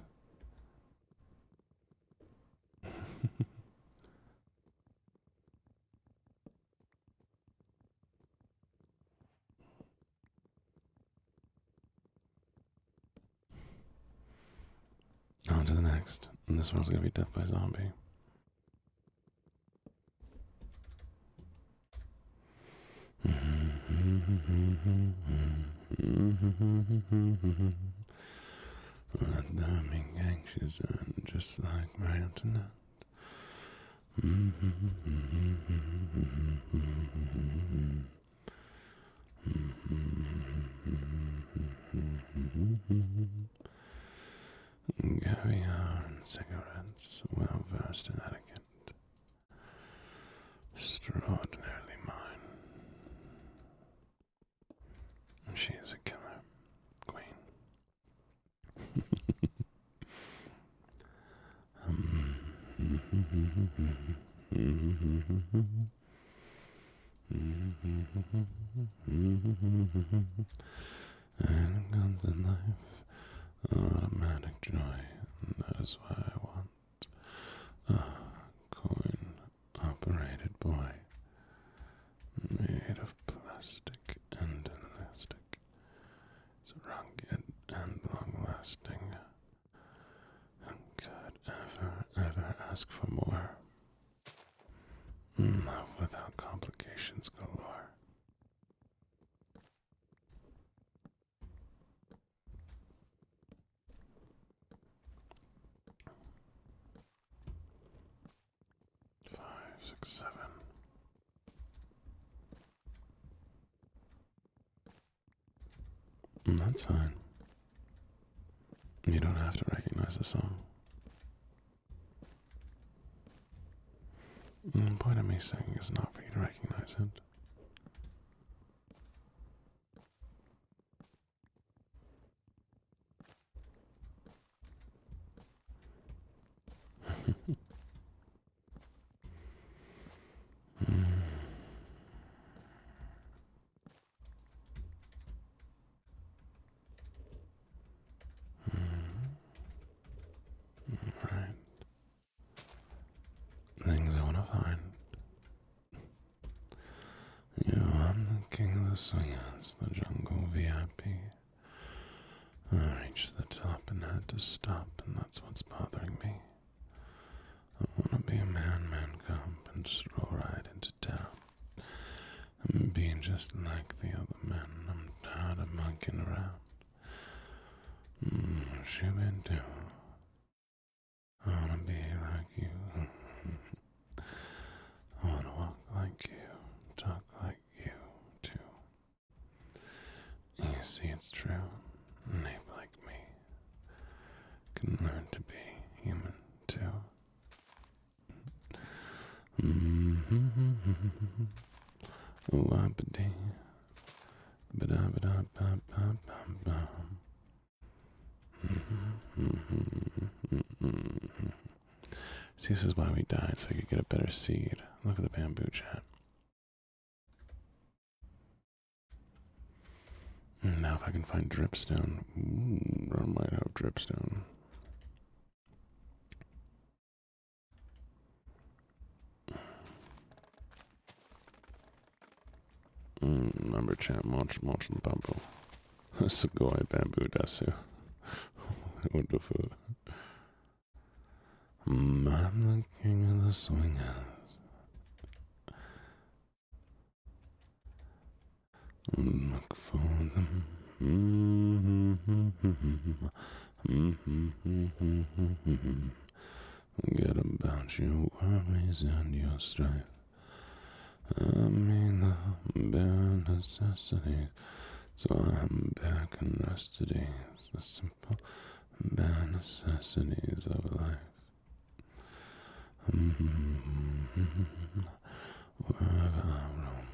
On to the next. And this one's gonna be Death by Zombie. Let them be anxious and just like my internet. Caviar and cigarettes, well versed in etiquette. Extraordinarily mine. She is a killer queen. And guns in life, automatic joy, and that is why I want a coin-operated boy, made of plastic and elastic. It's rugged and long-lasting. And could ever ask for more? Love without complications galore. Five, six, seven. That's fine. You don't have to recognize the song. The point of me singing is not for you to recognize it. Right. Things I want to find. I'm the king of the swingers, the jungle VIP. I reached the top and had to stop, and that's what's bothering me. I wanna be a man cub and stroll right into town. And being just like the other men, I'm tired of monkeying around. What you been doing? I wanna be like you. I wanna walk like you, talk like you, too. You see, it's true. An ape like me can learn to be human, too. Wapadi, ba-da-ba-da-ba-ba-ba-ba. See, this is why we died, so we could get a better seed. Look at the bamboo chat. Now if I can find dripstone. I might have dripstone. Remember chat, munch bamboo. Sugoi bamboo dasu. Wonderful. I'm the king of the swingers. Look for them. Forget about your worries and your strife. I mean the bare necessities, so I'm back in rhapsodies, the simple bare necessities of life. Wherever I roam.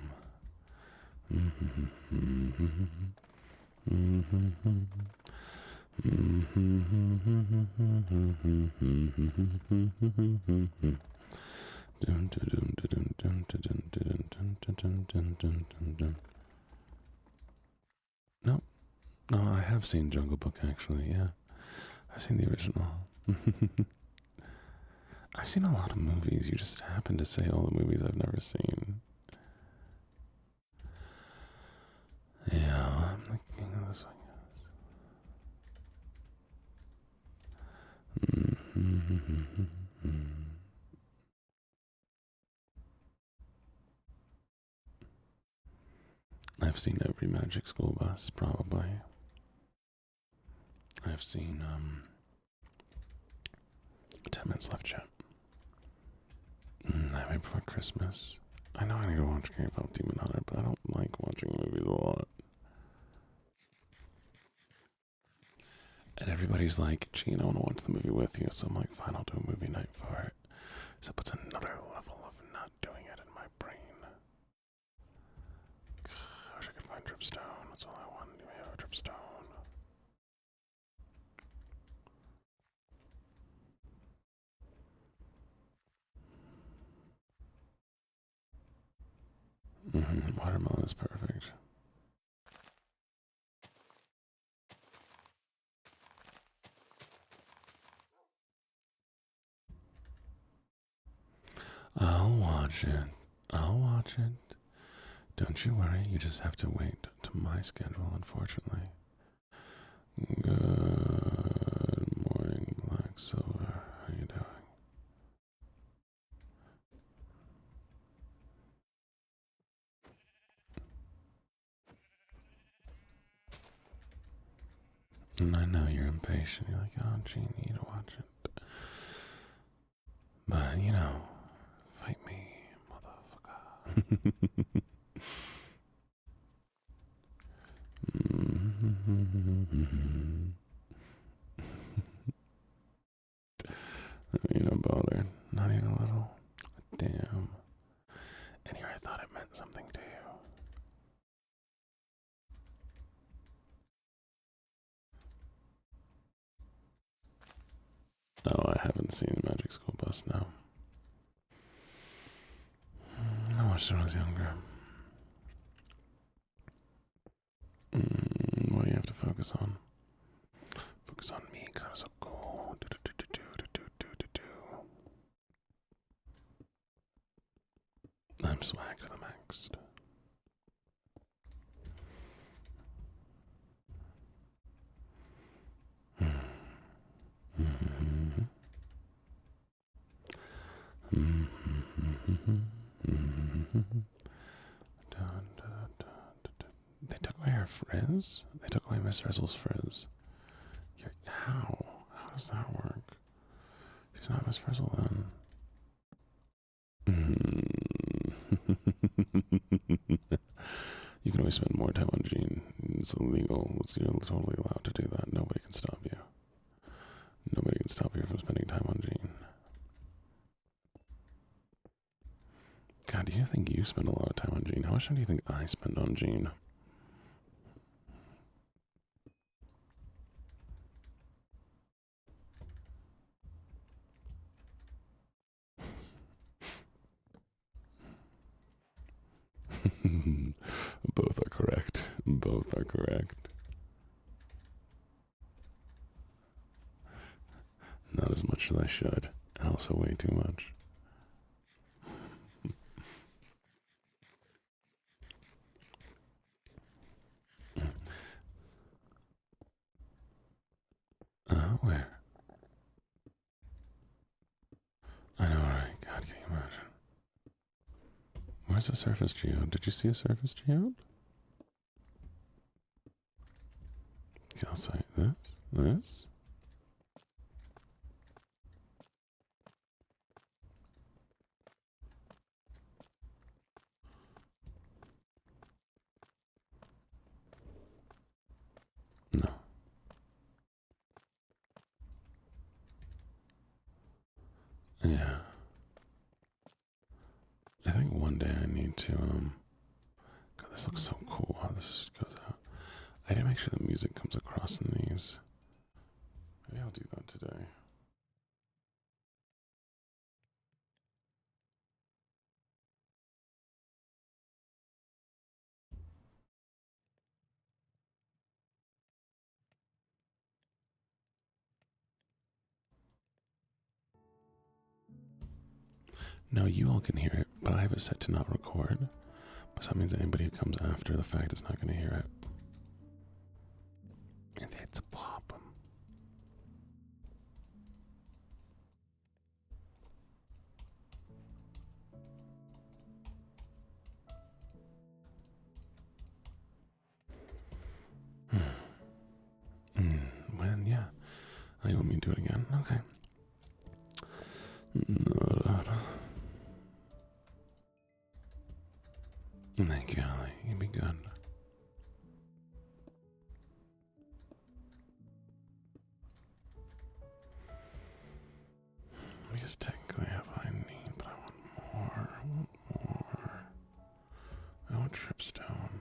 No, I have seen Jungle Book actually, yeah. I've seen the original. I've seen a lot of movies. You just happen to say all the movies I've never seen. Yeah, I'm the king of the swingers. I've seen every Magic School Bus, probably. I've seen, 10 Minutes Left Chat. Nightmare Before Christmas. I know I need to watch K-Pop Demon Hunter, but I don't like watching movies a lot. And everybody's like, Gene, I want to watch the movie with you. So I'm like, fine, I'll do a movie night for it. So it's another level of not doing it in my brain. I wish I could find dripstone. That's all I want. Do we have a dripstone? Watermelon is perfect. I'll watch it. I'll watch it. Don't you worry, you just have to wait to my schedule, unfortunately. Good morning, Black Silver. How you doing? And I know you're impatient. You're like, oh, Gene, you need to watch it. But, you know, fight me, motherfucker. see the Magic School Bus now. I watched it when I was younger. What do you have to focus on? Focus on me, because I'm so cool. I'm swag to the max. They took away her frizz? They took away Miss Frizzle's frizz. How? How does that work? She's not Miss Frizzle then. You can always spend more time on Jean. It's illegal. You're totally allowed to do that. Nobody can stop you. Nobody can stop you from spending time on Jean. God, do you think you spend a lot of time on Jean? How much time do you think I spend on Jean? Both are correct. Both are correct. Not as much as I should, and also way too much. Where? I know, right? God, can you imagine? Where's the surface geode? Did you see a surface geode? Okay, I'll say this. No. Yeah. I think one day I need to, God, this looks so cool how this just goes out. I didn't make sure the music comes across in these. Maybe I'll do that today. No, you all can hear it, but I have it set to not record. So that means anybody who comes after the fact is not going to hear it. And it's a problem. When, yeah. Oh, you want me to do it again? Okay. Thank you, Allie. You'd be good. Because technically I have what I need, but I want more. I want tripstone.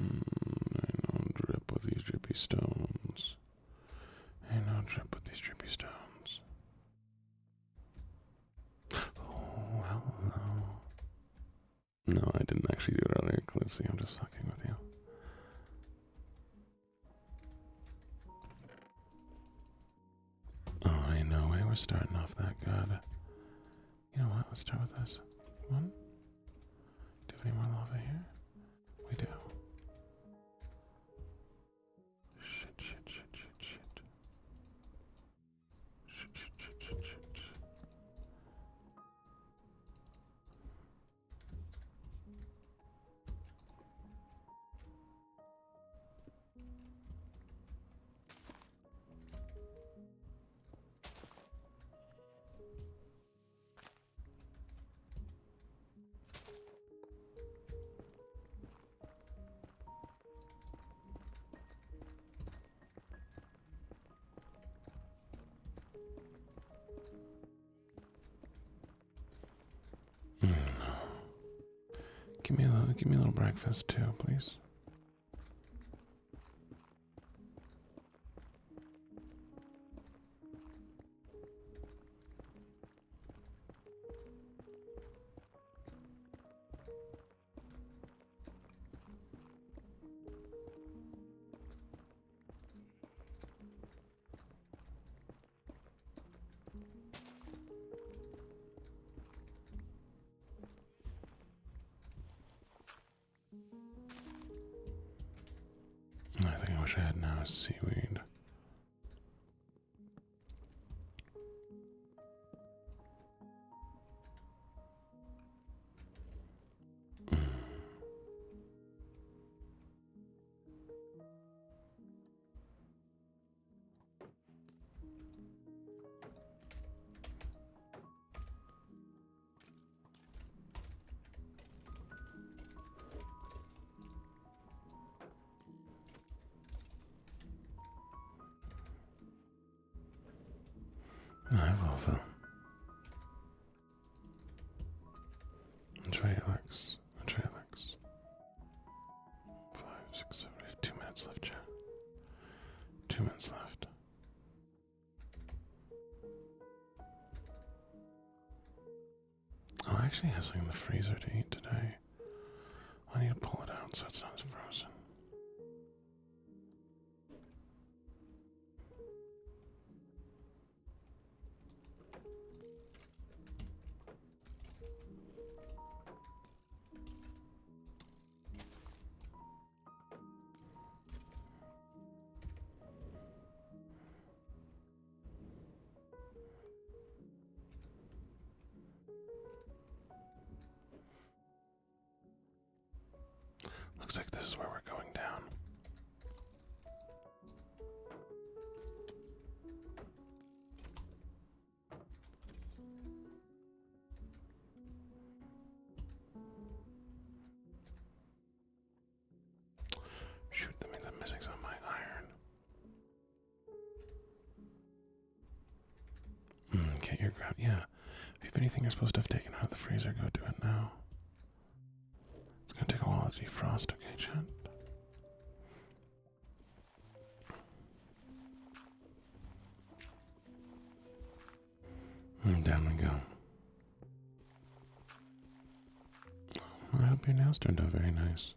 I don't drip with these drippy stones. I don't drip with these drippy stones. Oh, hello. No, I didn't actually do it earlier, Clipsy. I'm just fucking with you. Oh, I know. Way we're starting off that good. You know what? Let's start with this. One. Do we have any more lava here? We do. Shit. Give me a little breakfast too, please. thing I wish I had now is seaweed. Hi, Volvo. Enjoy Alex. 5, 6, 7, we have 2 minutes left, chat. 2 minutes left. Oh, I actually have something in the freezer to eat today. I need to pull it out so it's not as frozen. Looks like this is where we're going down. Shoot, that means I'm missing some of my iron. Get your ground. Yeah. If you have anything you're supposed to have taken out of the freezer, go do it now. It's gonna take a while to defrost, okay, chat? Down we go. I hope your nails turned out very nice.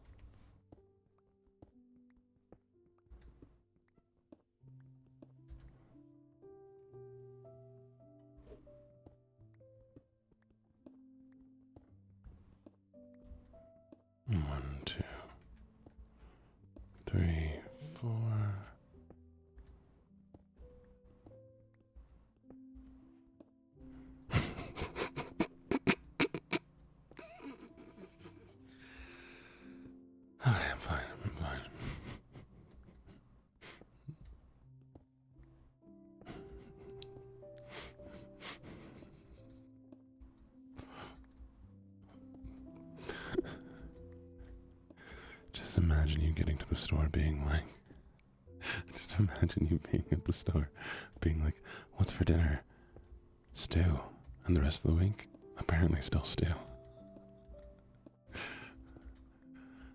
One, 2, 3, 4. I'm fine. Just imagine you getting to the store being like, just imagine you being at the store being like, what's for dinner? Stew. And the rest of the week, apparently still stew.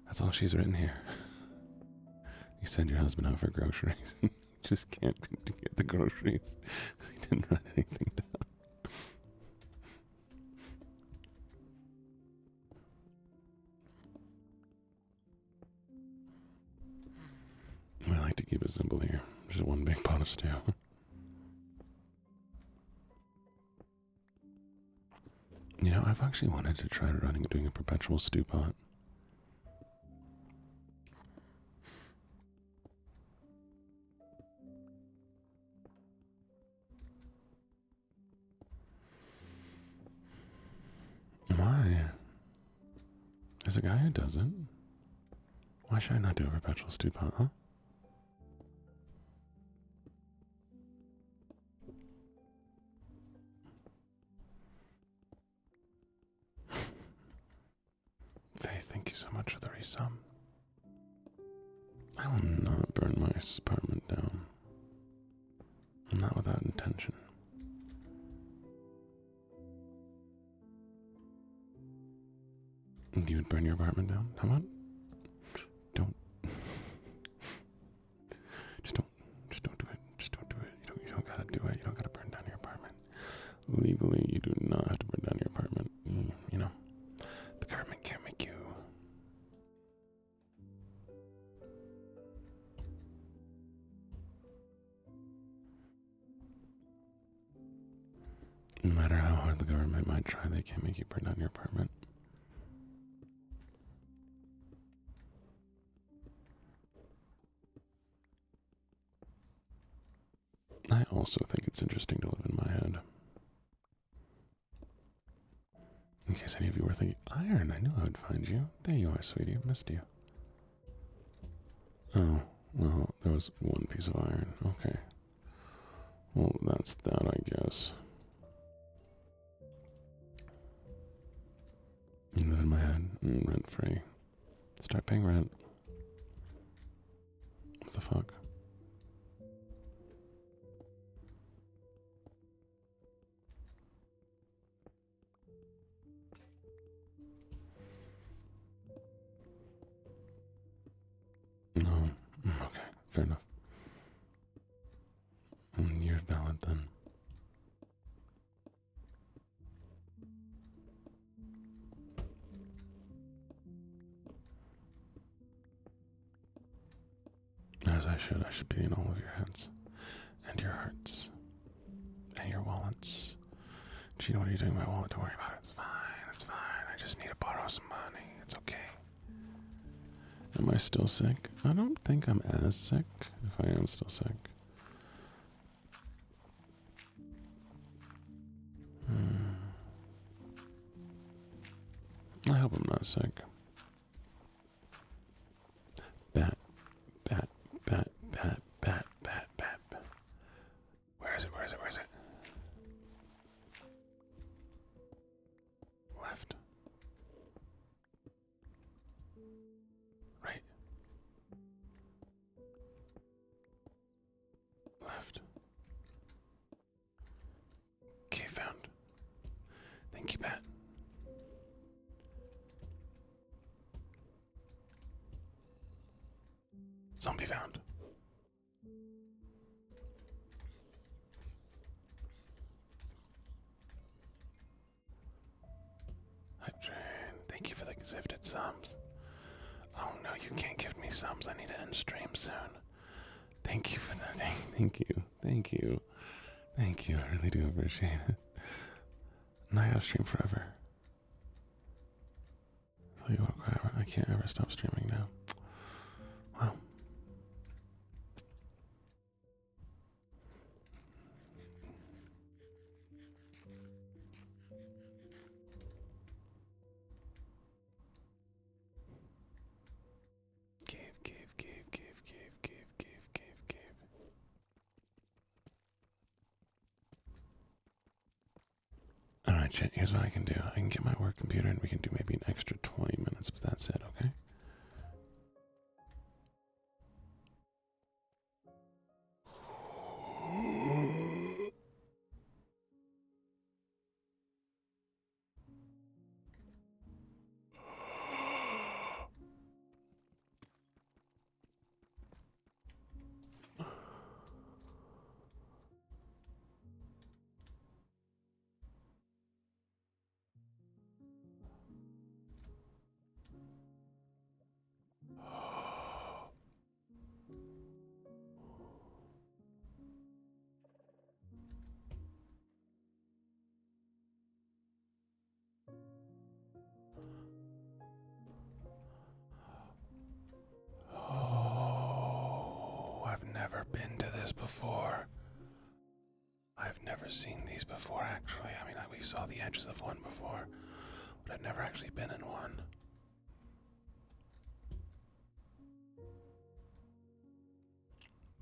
That's all she's written here. You send your husband out for groceries and just can't get the groceries because he didn't write anything down. We like to keep it simple here. Just one big pot of stew. You know, I've actually wanted to try doing a perpetual stew pot. Why? There's a guy who does it. Why should I not do a perpetual stew pot, huh? Faith, thank you so much for the resub. I will not burn my apartment down. Not without intention. You would burn your apartment down? How about? Don't. Just don't do it. Just don't do it. You don't gotta do it. You don't gotta burn down your apartment. Legally, you do not have to burn down your apartment. You know, the government can't make you. No matter how hard the government might try, they can't make you burn down your apartment. I also think it's interesting to live in my head. In case any of you were thinking, iron, I knew I would find you. There you are, sweetie, I missed you. Oh, well, there was one piece of iron. Okay. Well, that's that, I guess. Live in my head, rent free. Start paying rent. What the fuck? No. Okay, fair enough. You're valid then. As I should be in all of your heads. And your hearts. And your wallets. Gina, what are you doing with my wallet? Don't worry about it. It's fine, it's fine. I just need to borrow some money. It's okay. Am I still sick? I don't think I'm as sick, if I am still sick. I hope I'm not sick. Bat, bat, bat, bat, bat, bat, bat. Where is it? Where is it? Where is it? Left. Right. Left. Okay, found. Thank you, Pat. Zombie found. Thank you for the gifted subs. Oh no, you can't give me subs. I need to end stream soon. Thank you for the thing. Thank you. Thank you. Thank you. I really do appreciate it. And I gotta stream forever. Tell you what, I can't ever stop streaming now. Wow. Cave. Alright, chat, here's what I can do. I can get my work computer and we can do maybe an extra 20 minutes, but that's it, okay? Oh, I've never been to this before. I've never seen these before, actually. I mean, we saw the edges of one before, but I've never actually been in one.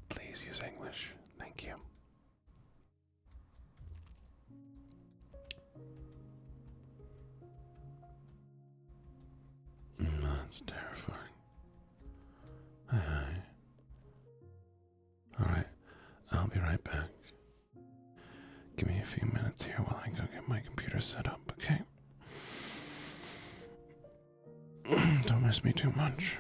Please use English. Thank you. That's terrifying. Hi. Alright, I'll be right back. Give me a few minutes here while I go get my computer set up, okay? Don't miss me too much.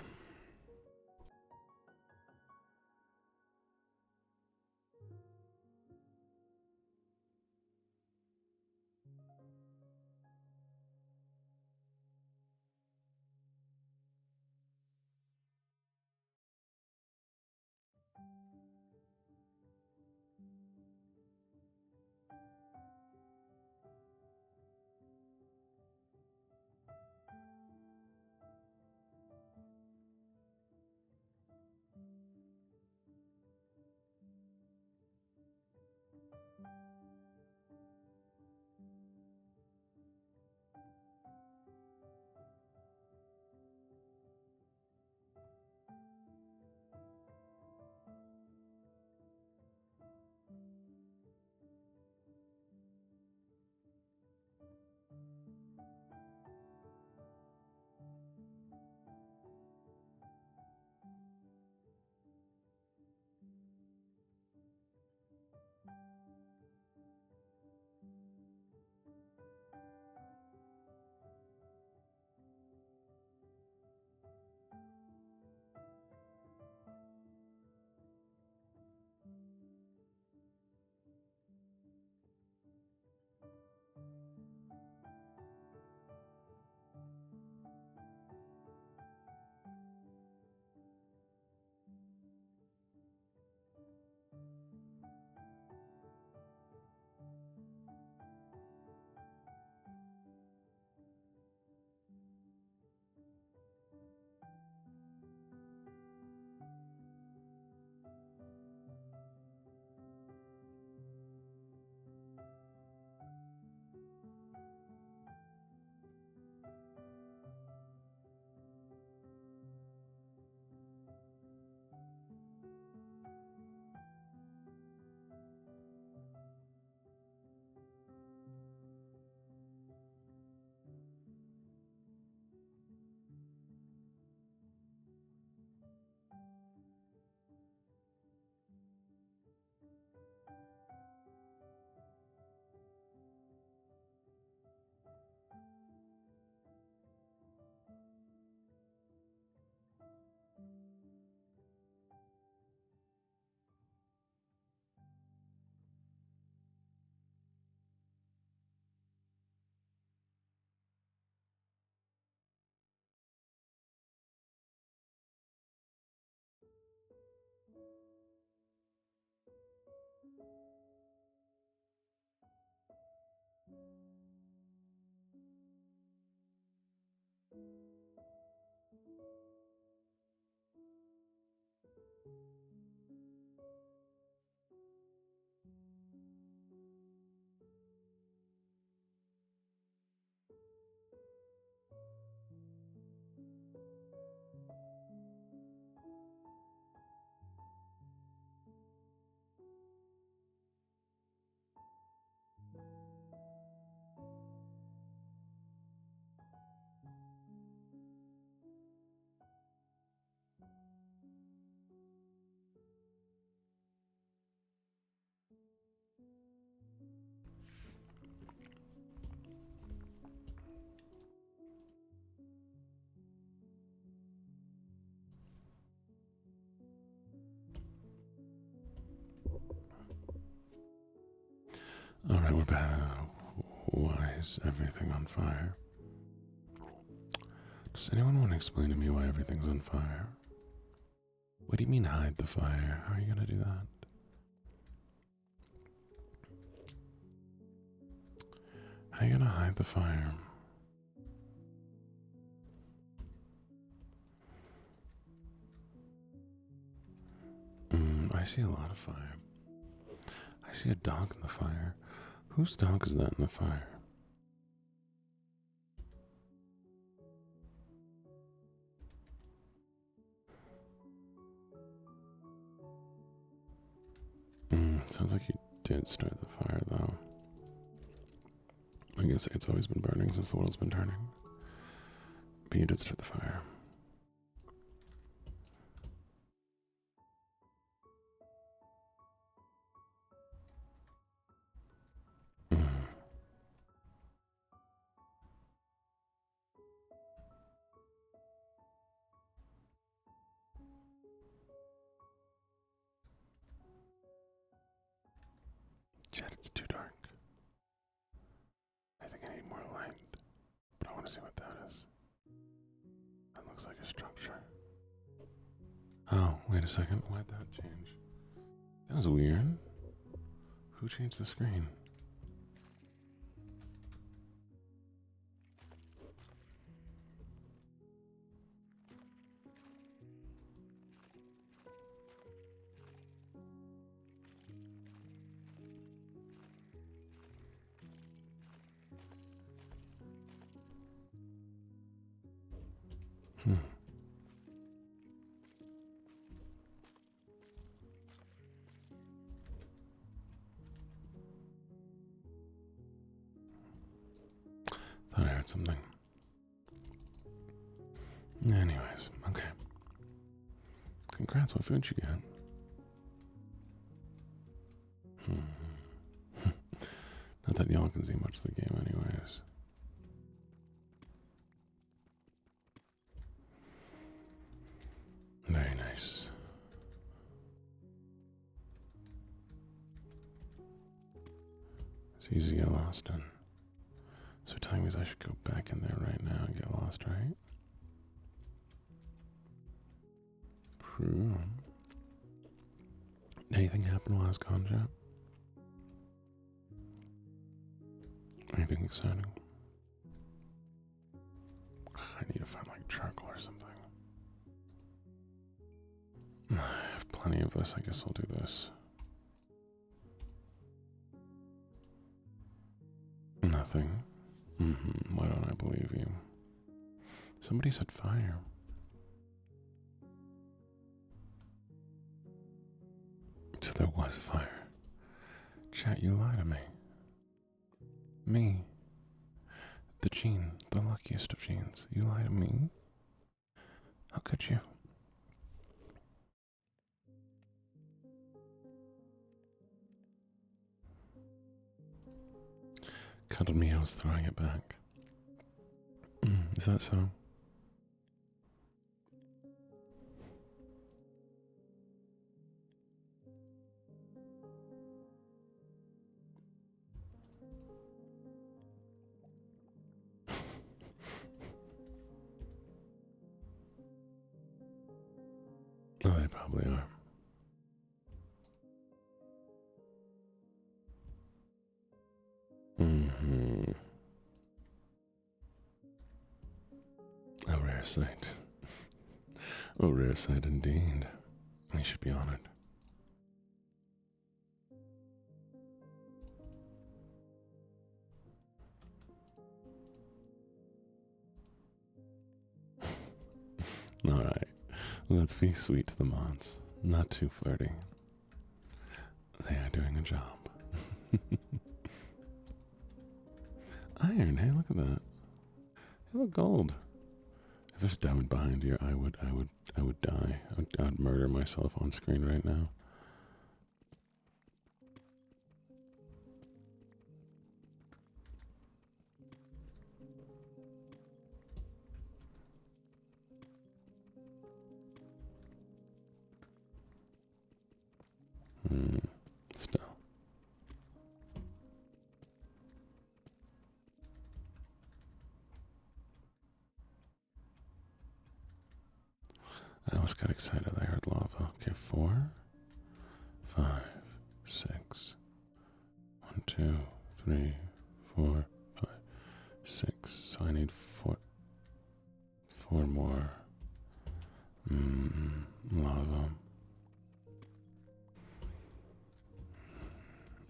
Alright, we're back. Why is everything on fire? Does anyone want to explain to me why everything's on fire? What do you mean hide the fire? How are you gonna do that? How are you gonna hide the fire? I see a lot of fire. I see a dog in the fire. Whose dog is that in the fire? Sounds like you did start the fire, though. I guess it's always been burning since the world's been turning. But you did start the fire. Chat, it's too dark. I think I need more light. But I want to see what that is. That looks like a structure. Oh, wait a second. Why'd that change? That was weird. Who changed the screen? get something. Anyways, okay. Congrats, what food you get? Not that y'all can see much of the game anyways. Very nice. It's easy to get lost in. So you're telling me I should go back in there right now and get lost, right? True. Anything happen while I was gone, Jet? Anything exciting? I need to find like charcoal or something. I have plenty of this. I guess I'll do this. Nothing. Why don't I believe you? Somebody said fire. So there was fire. Chat, you lie to me. Me. The gene, the luckiest of genes. You lie to me? How could you? Cuddled me, I was throwing it back. Is that so? Oh, they probably are. A rare sight. A rare sight indeed. You should be honored. Alright, let's be sweet to the mods. Not too flirty. They are doing a job. Iron, hey, look at that. Hey, look, gold. If there's diamond behind here, I would die. I would murder myself on screen right now. Still. I almost got excited. I heard lava. Okay, 4, 5, 6. 1, 2, 3, 4, 5, 6. So I need 4 more. Lava.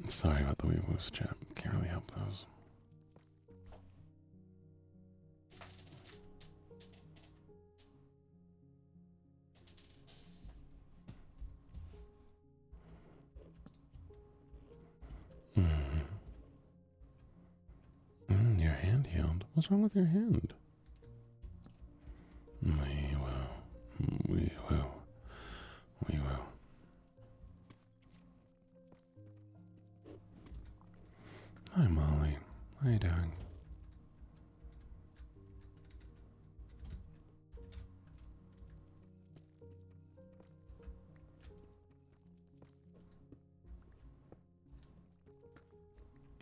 Sorry about the weewoos, chat. Can't really help those. Your hand healed. What's wrong with your hand? We will. Hi, Molly. How you doing?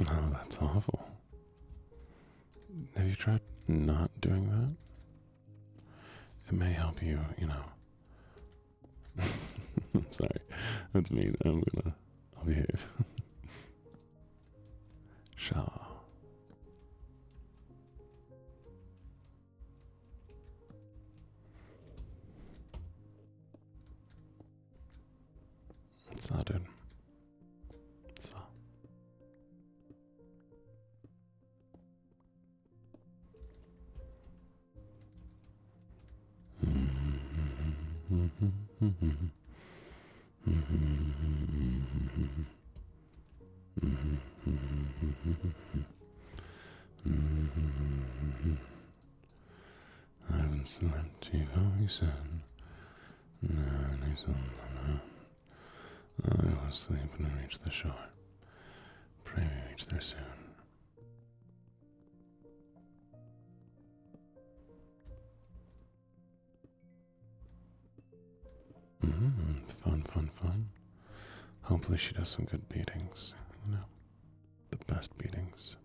Oh, that's awful. Have you tried not doing that? It may help you, you know. Sorry, that's mean. I'll behave. Shaw. Saw, dude. Saw. I haven't slept, you've always said. I will sleep when we reach the shore. Pray we reach there soon. Fun. Hopefully she does some good beatings, the best beatings.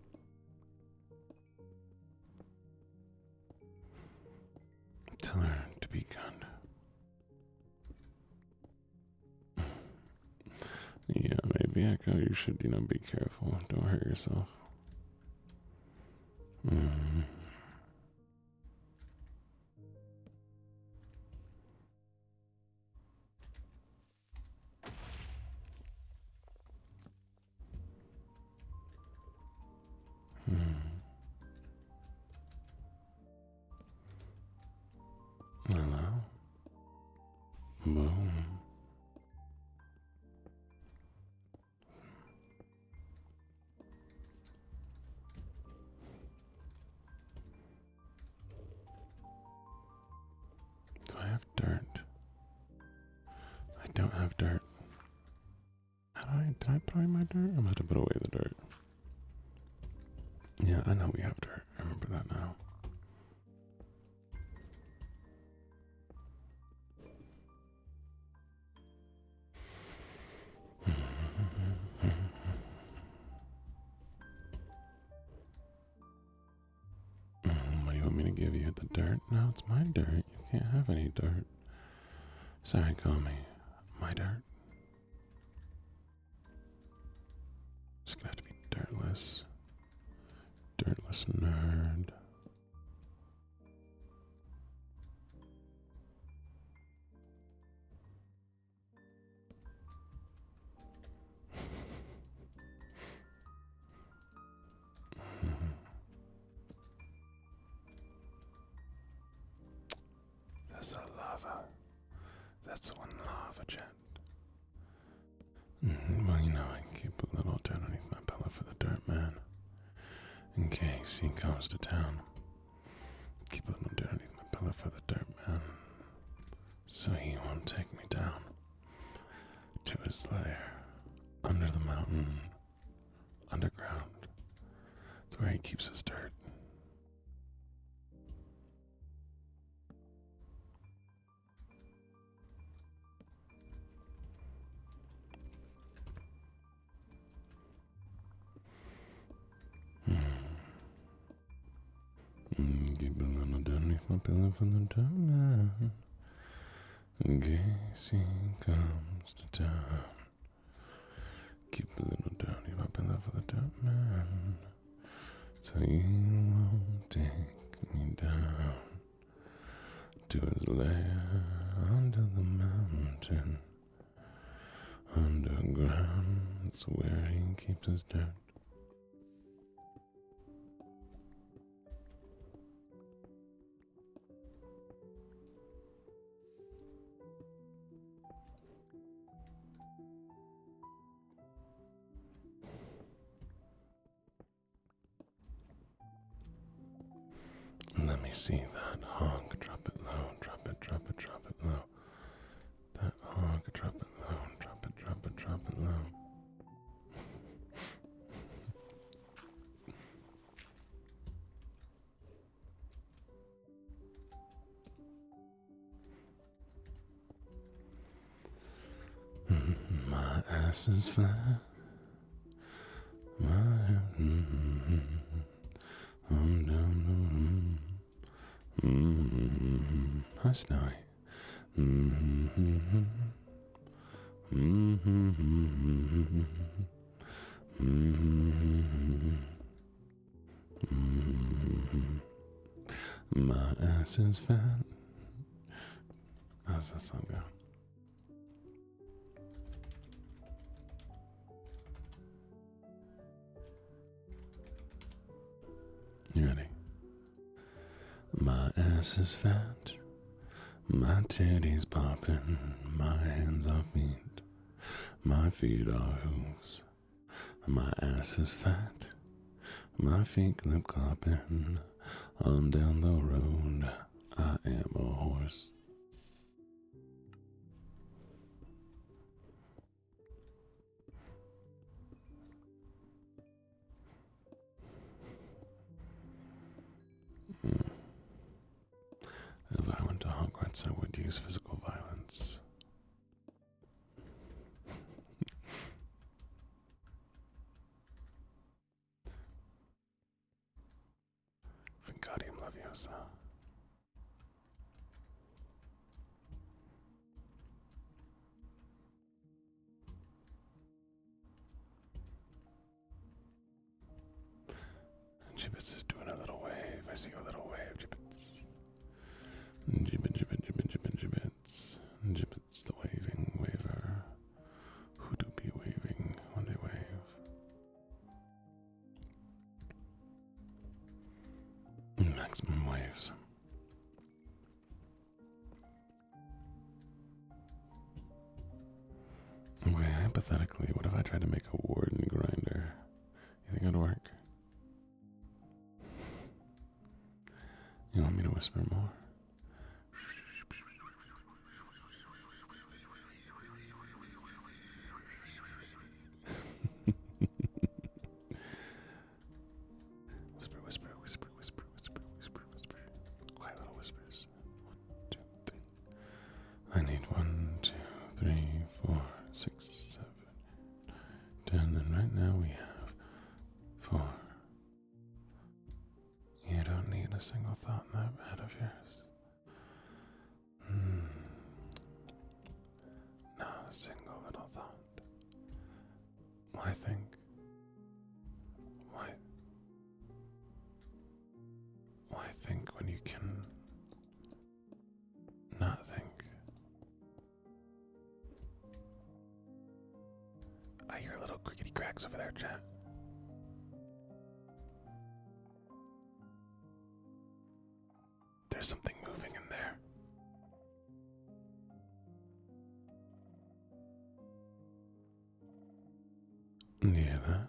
Tell her to be kind. Yeah, maybe Echo, you should, be careful. Don't hurt yourself. Hello? Boom. Do I have dirt? I don't have dirt. Did I put away my dirt? I'm gonna have to put away the dirt. Yeah, I know we have dirt. I remember that now. What do you want me to give you? The dirt? No, it's my dirt. You can't have any dirt. Sorry, call me. My dirt. Just gonna have to be dirtless. Dirtless nerd. That's a lava. That's one lava jet. Well, I can keep a little dirt underneath my pillow for the dirt man. In case he comes to town. Keep a little dirt underneath my pillow for the dirt man. So he won't take me down to his lair. Under the mountain. Underground. It's where he keeps his dirt. Keep a little dirt underneath my pillow for the dirt man. In case he comes to town. Keep a little dirt underneath my pillow for the dirt man. So he won't take me down to his lair under the mountain. Underground, it's where he keeps his dirt. Let me see that hog. Drop it low. Drop it low. That hog. Drop it low. Drop it low. My ass is flat. I'm down. Hi, Snowy. My ass is fat. How's that song go? You ready? My ass is fat, my titties poppin', my hands are feet, my feet are hooves. My ass is fat, My feet clip clopping on down the road. I am a horse. If I went to Hogwarts, I would use physical violence. Wingardium Leviosa. Gibbets is doing a little wave. I see a little wave, Gibbets. Gibbet, gibbet, gibbet, gibbet, gibbets. Gibbets the waving waver. Who do be waving when they wave? Maximum waves. Okay, hypothetically, what if I tried to make a warden grinder? You think it'd work? You want me to whisper more? Whisper, whisper, whisper, whisper, whisper, whisper, whisper. Quiet little whispers. 1, 2, 3. I need 1, 2, 3, 4, 6, 7, 10, and right now we have 4. You don't need a single thought in that head of yours. Not a single little thought. Why think? Why think when you can not think? I hear little crickety cracks over there, chat. There's something moving in there. Do you hear that?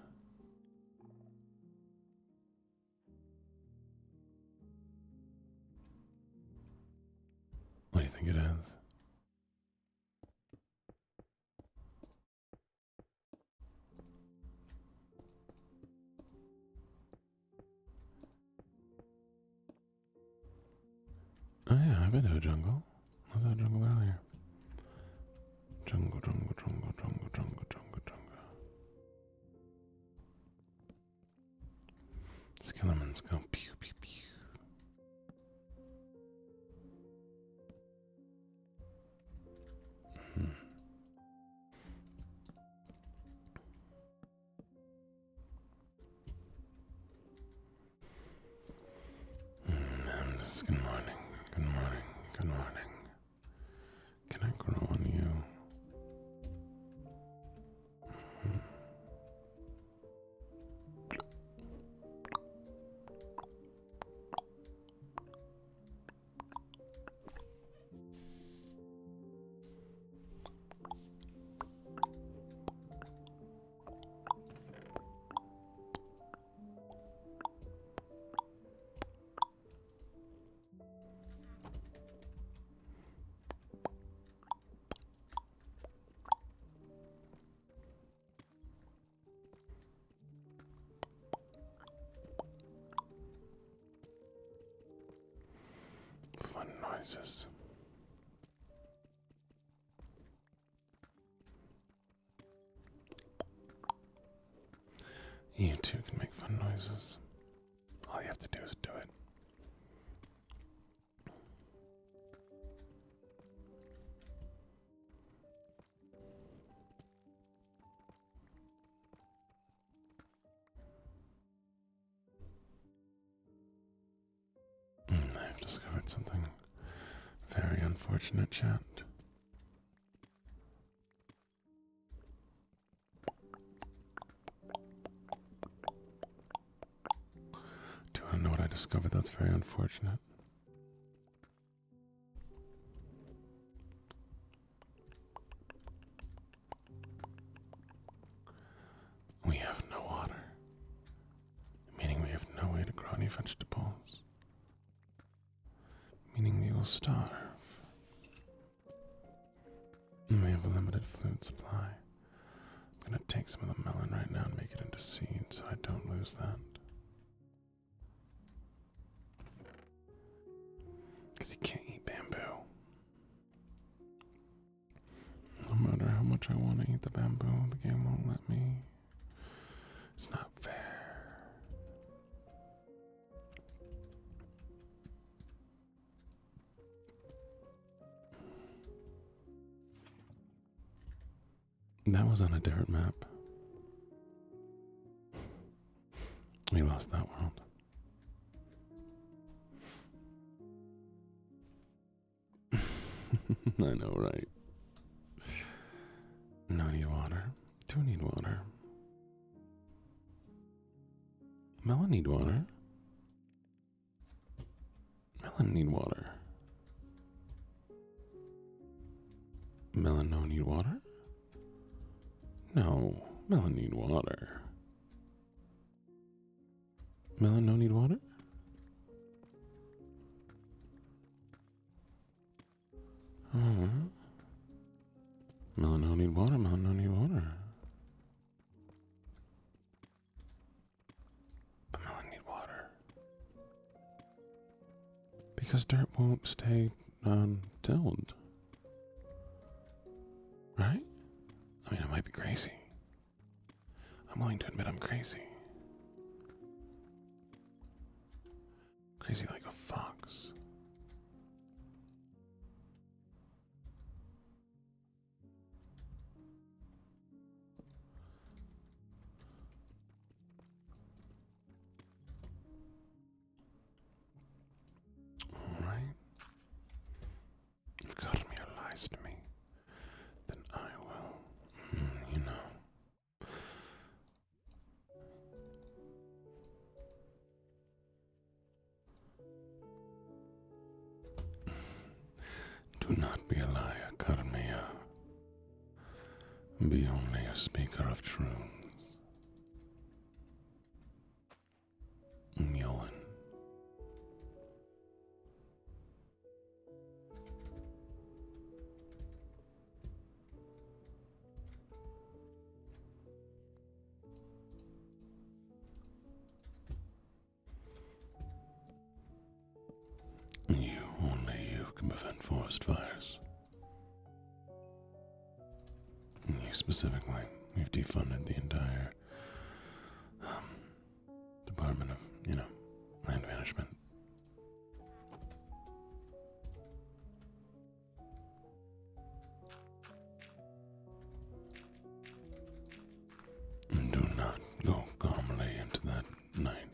What do you think it is? Oh yeah, I've been to a jungle. I was at a jungle earlier. Jungle, jungle, jungle, jungle, jungle, jungle, jungle. Skillermans go pew, pew, pew. Good morning, good morning, good morning. Can I grow on you? Fun noises. You too can make fun noises. All you have to do is do it. I've discovered something very unfortunate, chat. Do you want to know what I discovered that's very unfortunate? We have no water. Meaning vegetables, meaning we will starve. And we have a limited food supply. I'm going to take some of the melon right now and make it into seed so I don't lose that. Because you can't eat bamboo. No matter how much I want to eat the bamboo, the game won't let me. It's not fair. That was on a different map. We lost that world. I know, right? No need water. Do need water. Melon need water. Melon need water. Melon no need water? No, melon need water. Melon no need water? Melon no need water, melon no need water. But melon need water. Because dirt won't stay tilled. Right? I mean, I might be crazy. I'm willing to admit I'm crazy. Crazy like a fox. Alright. You've got me your lies to me. Then I will, you know. Do not be a liar, Carmia. Be only a speaker of truth. Nyoan. Only you can prevent forest fires. You specifically, we've defunded the entire Department of, Land Management. And do not go calmly into that night.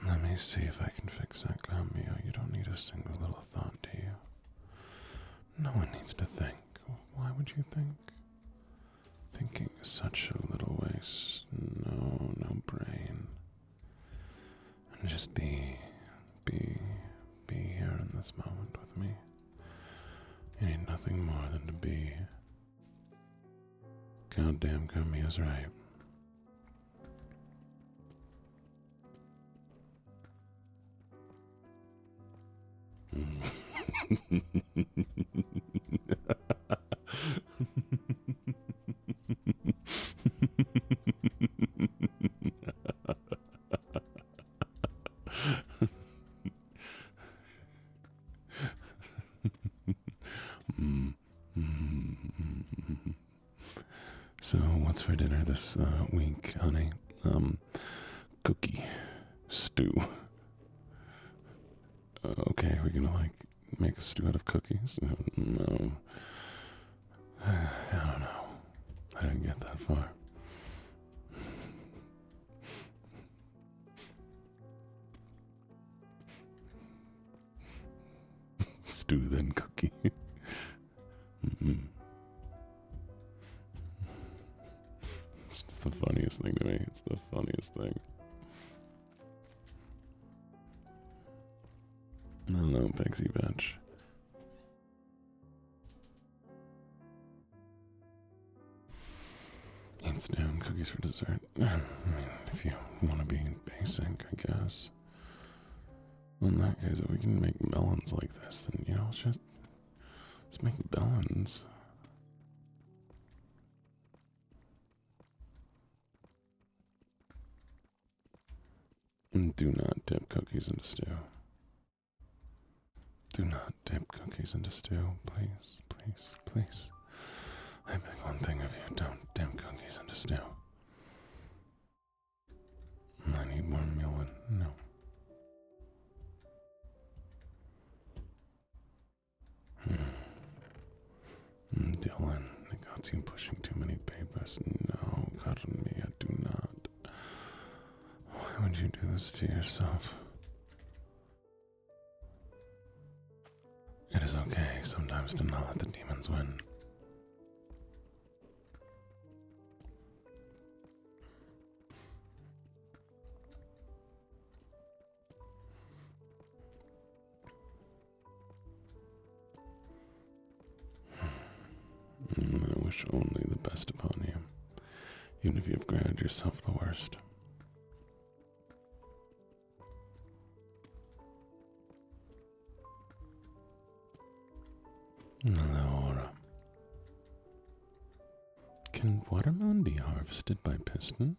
Let me see if I can fix that, Cameo. You don't need a single little thought, do you? No one needs to think. Why would you think? Thinking is such a little waste. No brain. And just be here in this moment with me. You need nothing more than to be. Goddamn, Cameo's right. So, what's for dinner this week, honey? Cookie stew. Okay, we're gonna like make a stew out of cookies? No. I don't know. I didn't get that far. Stew then cookie. It's just the funniest thing to me. It's the funniest thing. Hello, Pixie Bench. Eat stew and cookies for dessert. I mean, if you want to be basic, I guess. Well, in that case, if we can make melons like this, then, you know, let's make melons. And do not dip cookies into stew. Do not dip cookies into stew, please, please, please. I beg one thing of you, don't dip cookies into stew. I need more melon. No. Dylan, I got you pushing too many papers. No, Carmia, do not. Why would you do this to yourself? It is okay sometimes to not let the demons win. I wish only the best upon you, even if you've granted yourself the worst. Allora. Can watermelon be harvested by piston?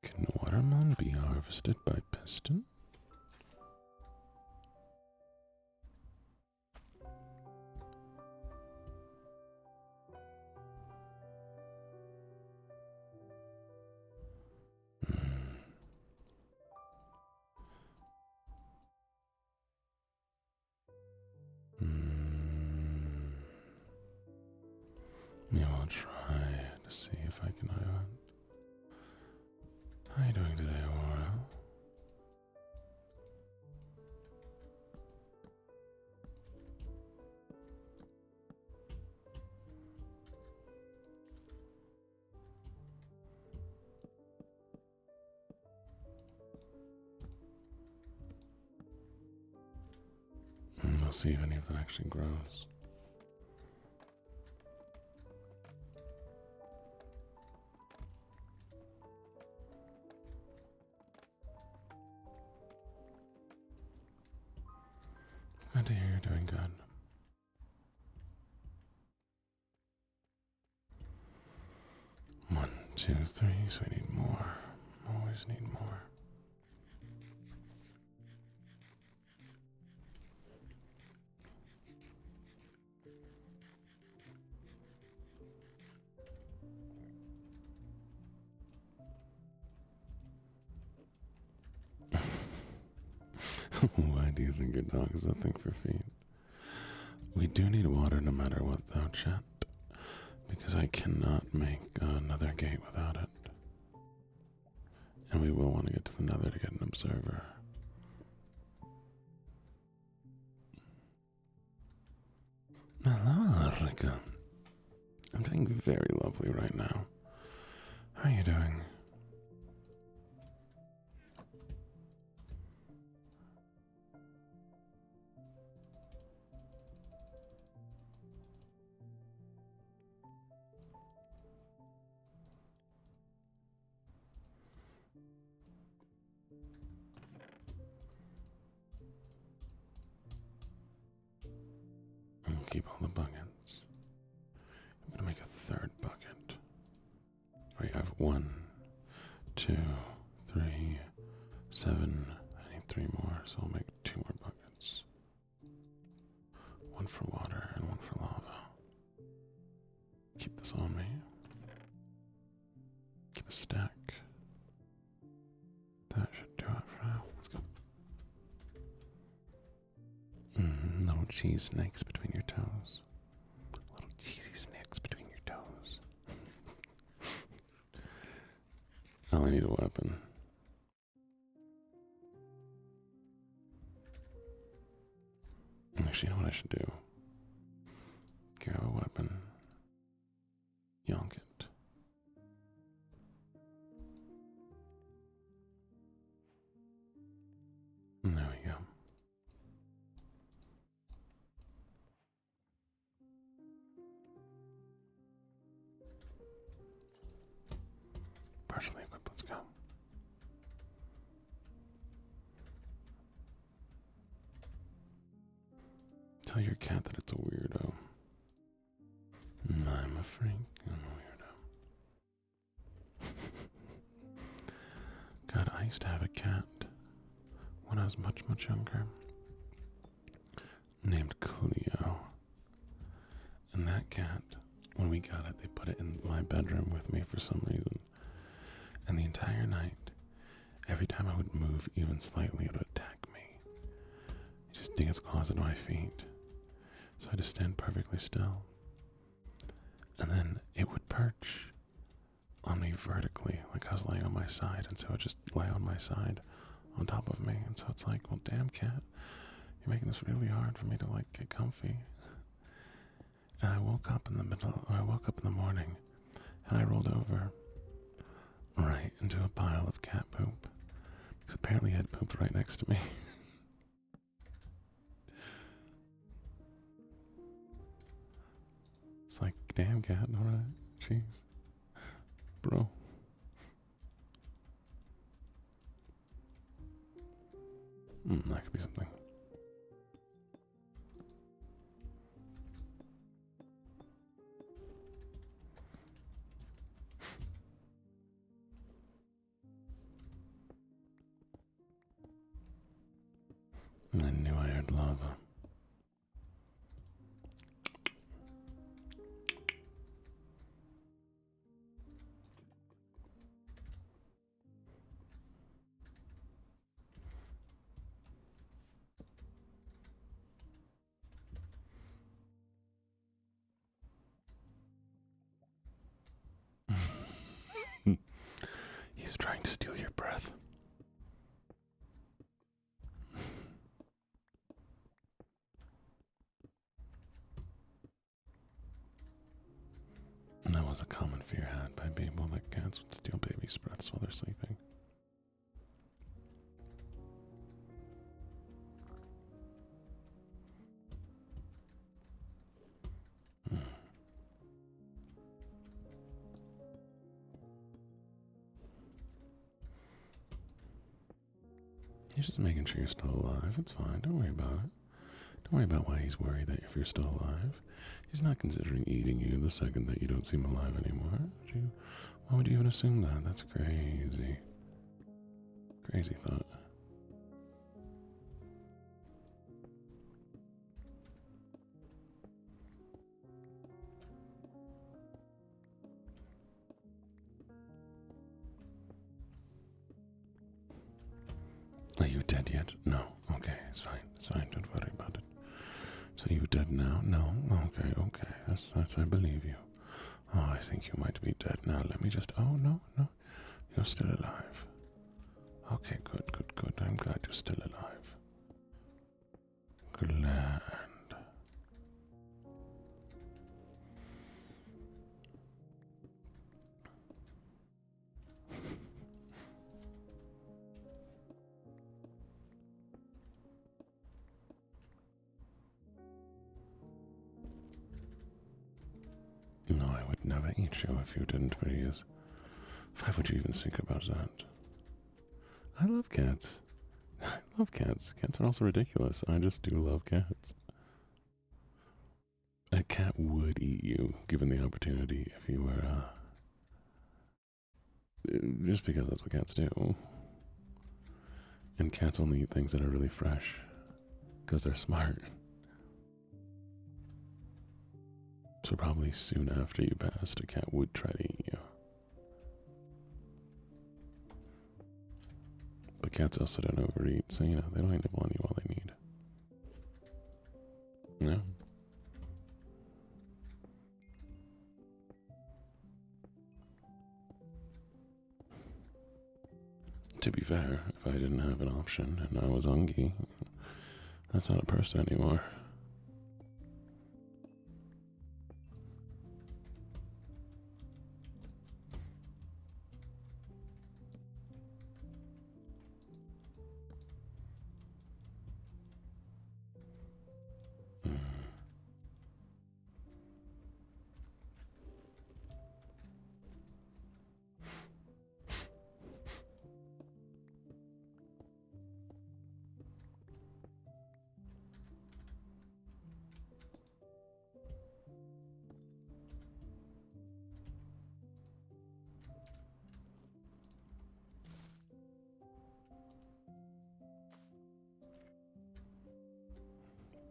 Can watermelon be harvested by piston? Yeah, I'll try to see if I can How are you doing today, Aurora? We'll see if any of that actually grows. Glad to hear you're doing good. One, two, three, so we need more. Always need more. Why do you think your dog is a thing for feet? We do need water no matter what, though, chat. Because I cannot make another gate without it. And we will want to get to the nether to get an observer. Hello, Rika. I'm doing very lovely right now. How are you doing? Keep all the buckets. I'm gonna make a third bucket. We have 1, 2, 3, 7. I need 3 more, so I'll make 2 more buckets. 1 for water and 1 for lava. Keep this on me. Keep a stack. That should do it cheese snakes between your toes. Little cheesy snakes between your toes. Oh, I need a weapon. Actually, you know what I should do? Grab a weapon. Yonk it. And there we go. Partially equipped, let's go. Tell your cat that it's a weirdo. I'm a freak, I'm a weirdo. God, I used to have a cat when I was much, much younger, named Cleo. And that cat, when we got it, they put it in my bedroom with me for some reason. And the entire night, every time I would move even slightly, it would attack me. It just dig its claws into my feet. So I had to stand perfectly still. And then it would perch on me vertically, like I was laying on my side, and so it would just lay on my side on top of me. And so it's like, well, damn, cat, you're making this really hard for me to, like, get comfy. And I woke up in the morning, and I rolled over right into a pile of cat poop, because apparently it had pooped right next to me. It's like, damn, cat, alright, jeez, bro. That could be something. I knew I heard lava. He's trying to steal your breath. And that was a common fear had by people, that cats would steal babies' breaths while they're sleeping. He's just making sure you're still alive. It's fine. Don't worry about it. Don't worry about why he's worried that if you're still alive. He's not considering eating you the second that you don't seem alive anymore. Why would you even assume that? That's crazy. Crazy thought. Are you dead yet? No. Okay, it's fine. It's fine. Don't worry about it. So you dead now? No. Okay. That's I believe you. Oh, I think you might be dead now. Let me just. Oh, no. You're still alive. Okay, good. I'm glad you're still alive. Glad. No, I would never eat you if you didn't freeze. Why would you even think about that? I love cats. I love cats. Cats are also ridiculous. I just do love cats. A cat would eat you, given the opportunity, if you were, just because that's what cats do. And cats only eat things that are really fresh, because they're smart. So probably soon after you passed, a cat would try to eat you. But cats also don't overeat, so they don't nibble on you all they need. To be fair, if I didn't have an option and I was Ungi, that's not a person anymore.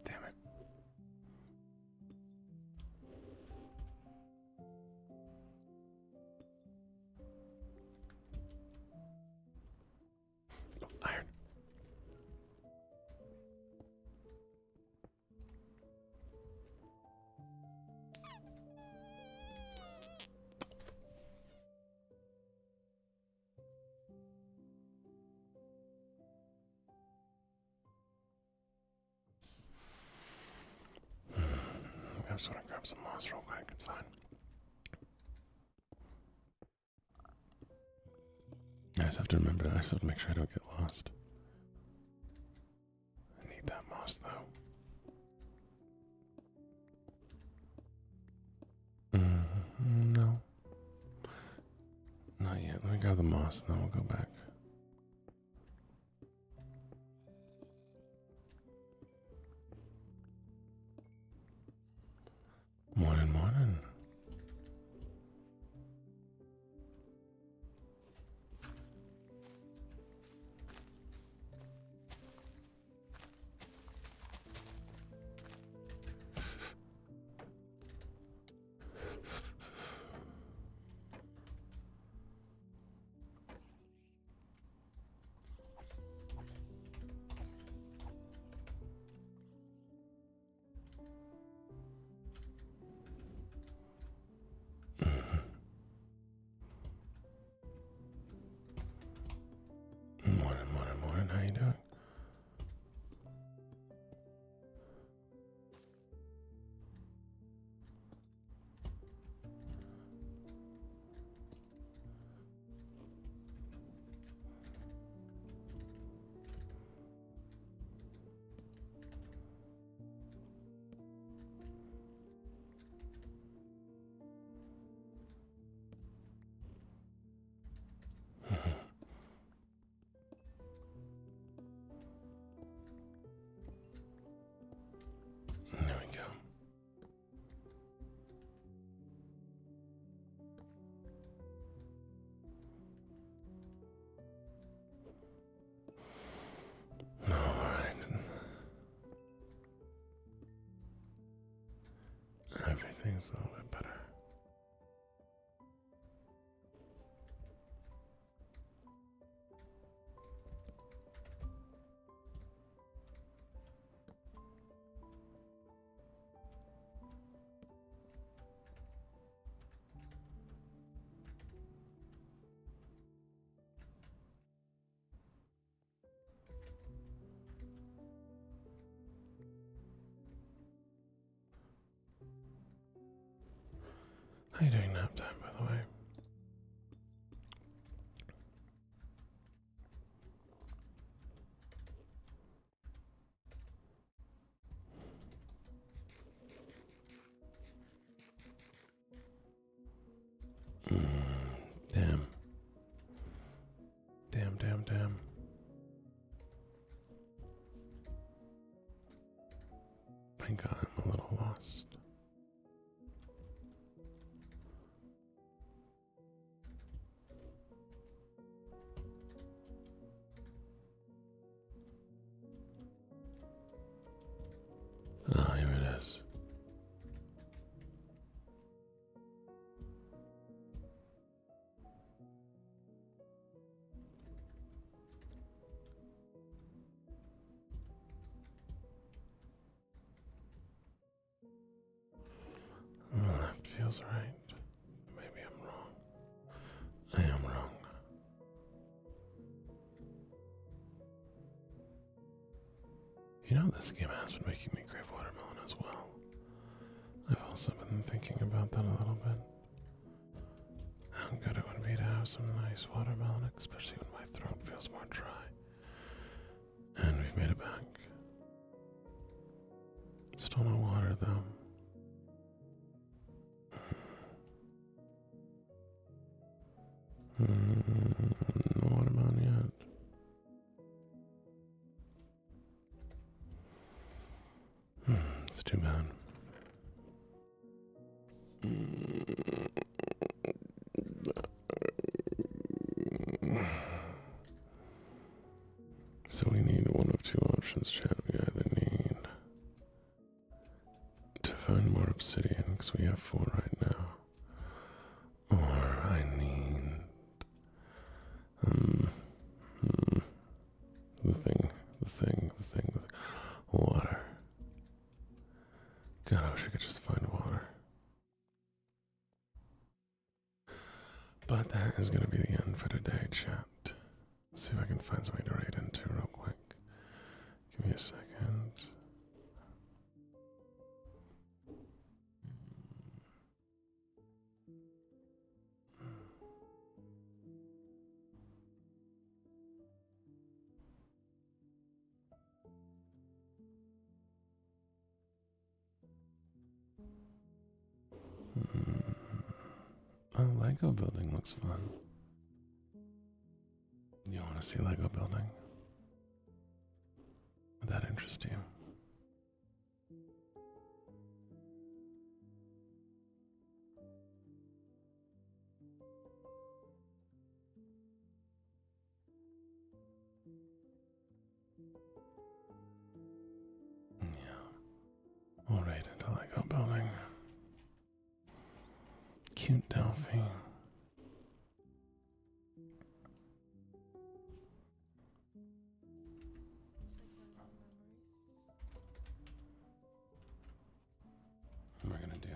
Damn it. Oh, iron. I just want to grab some moss real quick. It's fine. I just have to remember that. I just have to make sure I don't get lost. I need that moss, though. No. Not yet. Let me grab the moss, and then we'll go back. Morning, morning. Morning. How you doing? There we go. Alright. Everything's a little bit better. How you doing nap time, by the way? Damn. Damn. I think I'm a little lost. Ah, here it is. That feels right. Maybe I'm wrong. I am wrong. You know, this game has been making me crave watermelon as well. I've also been thinking about that a little bit. How good it would be to have some nice watermelon, especially when my throat feels more dry. And we've made it back. Still no water though. No watermelon yet. It's too bad. So we need one of two options, chat. We either need to find more obsidian, because we have 4 right now. Or I need the thing with water. God, I wish I could just find water. But that is going to be the end for today, chat. Let's see if I can find something to write into real quick. Give me a second. Oh, Lego building looks fun. You want to see Lego building? Would that interest you? Yeah. All right, into Lego building. Cute Delphi. We're gonna do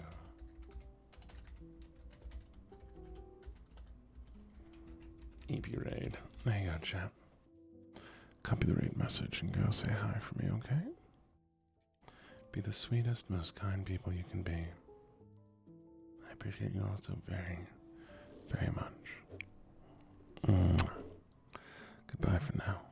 eepy raid. There you go, chat. Copy the raid message and go say hi for me, okay? Be the sweetest, most kind people you can be. I appreciate you all so very, very much. Goodbye for now.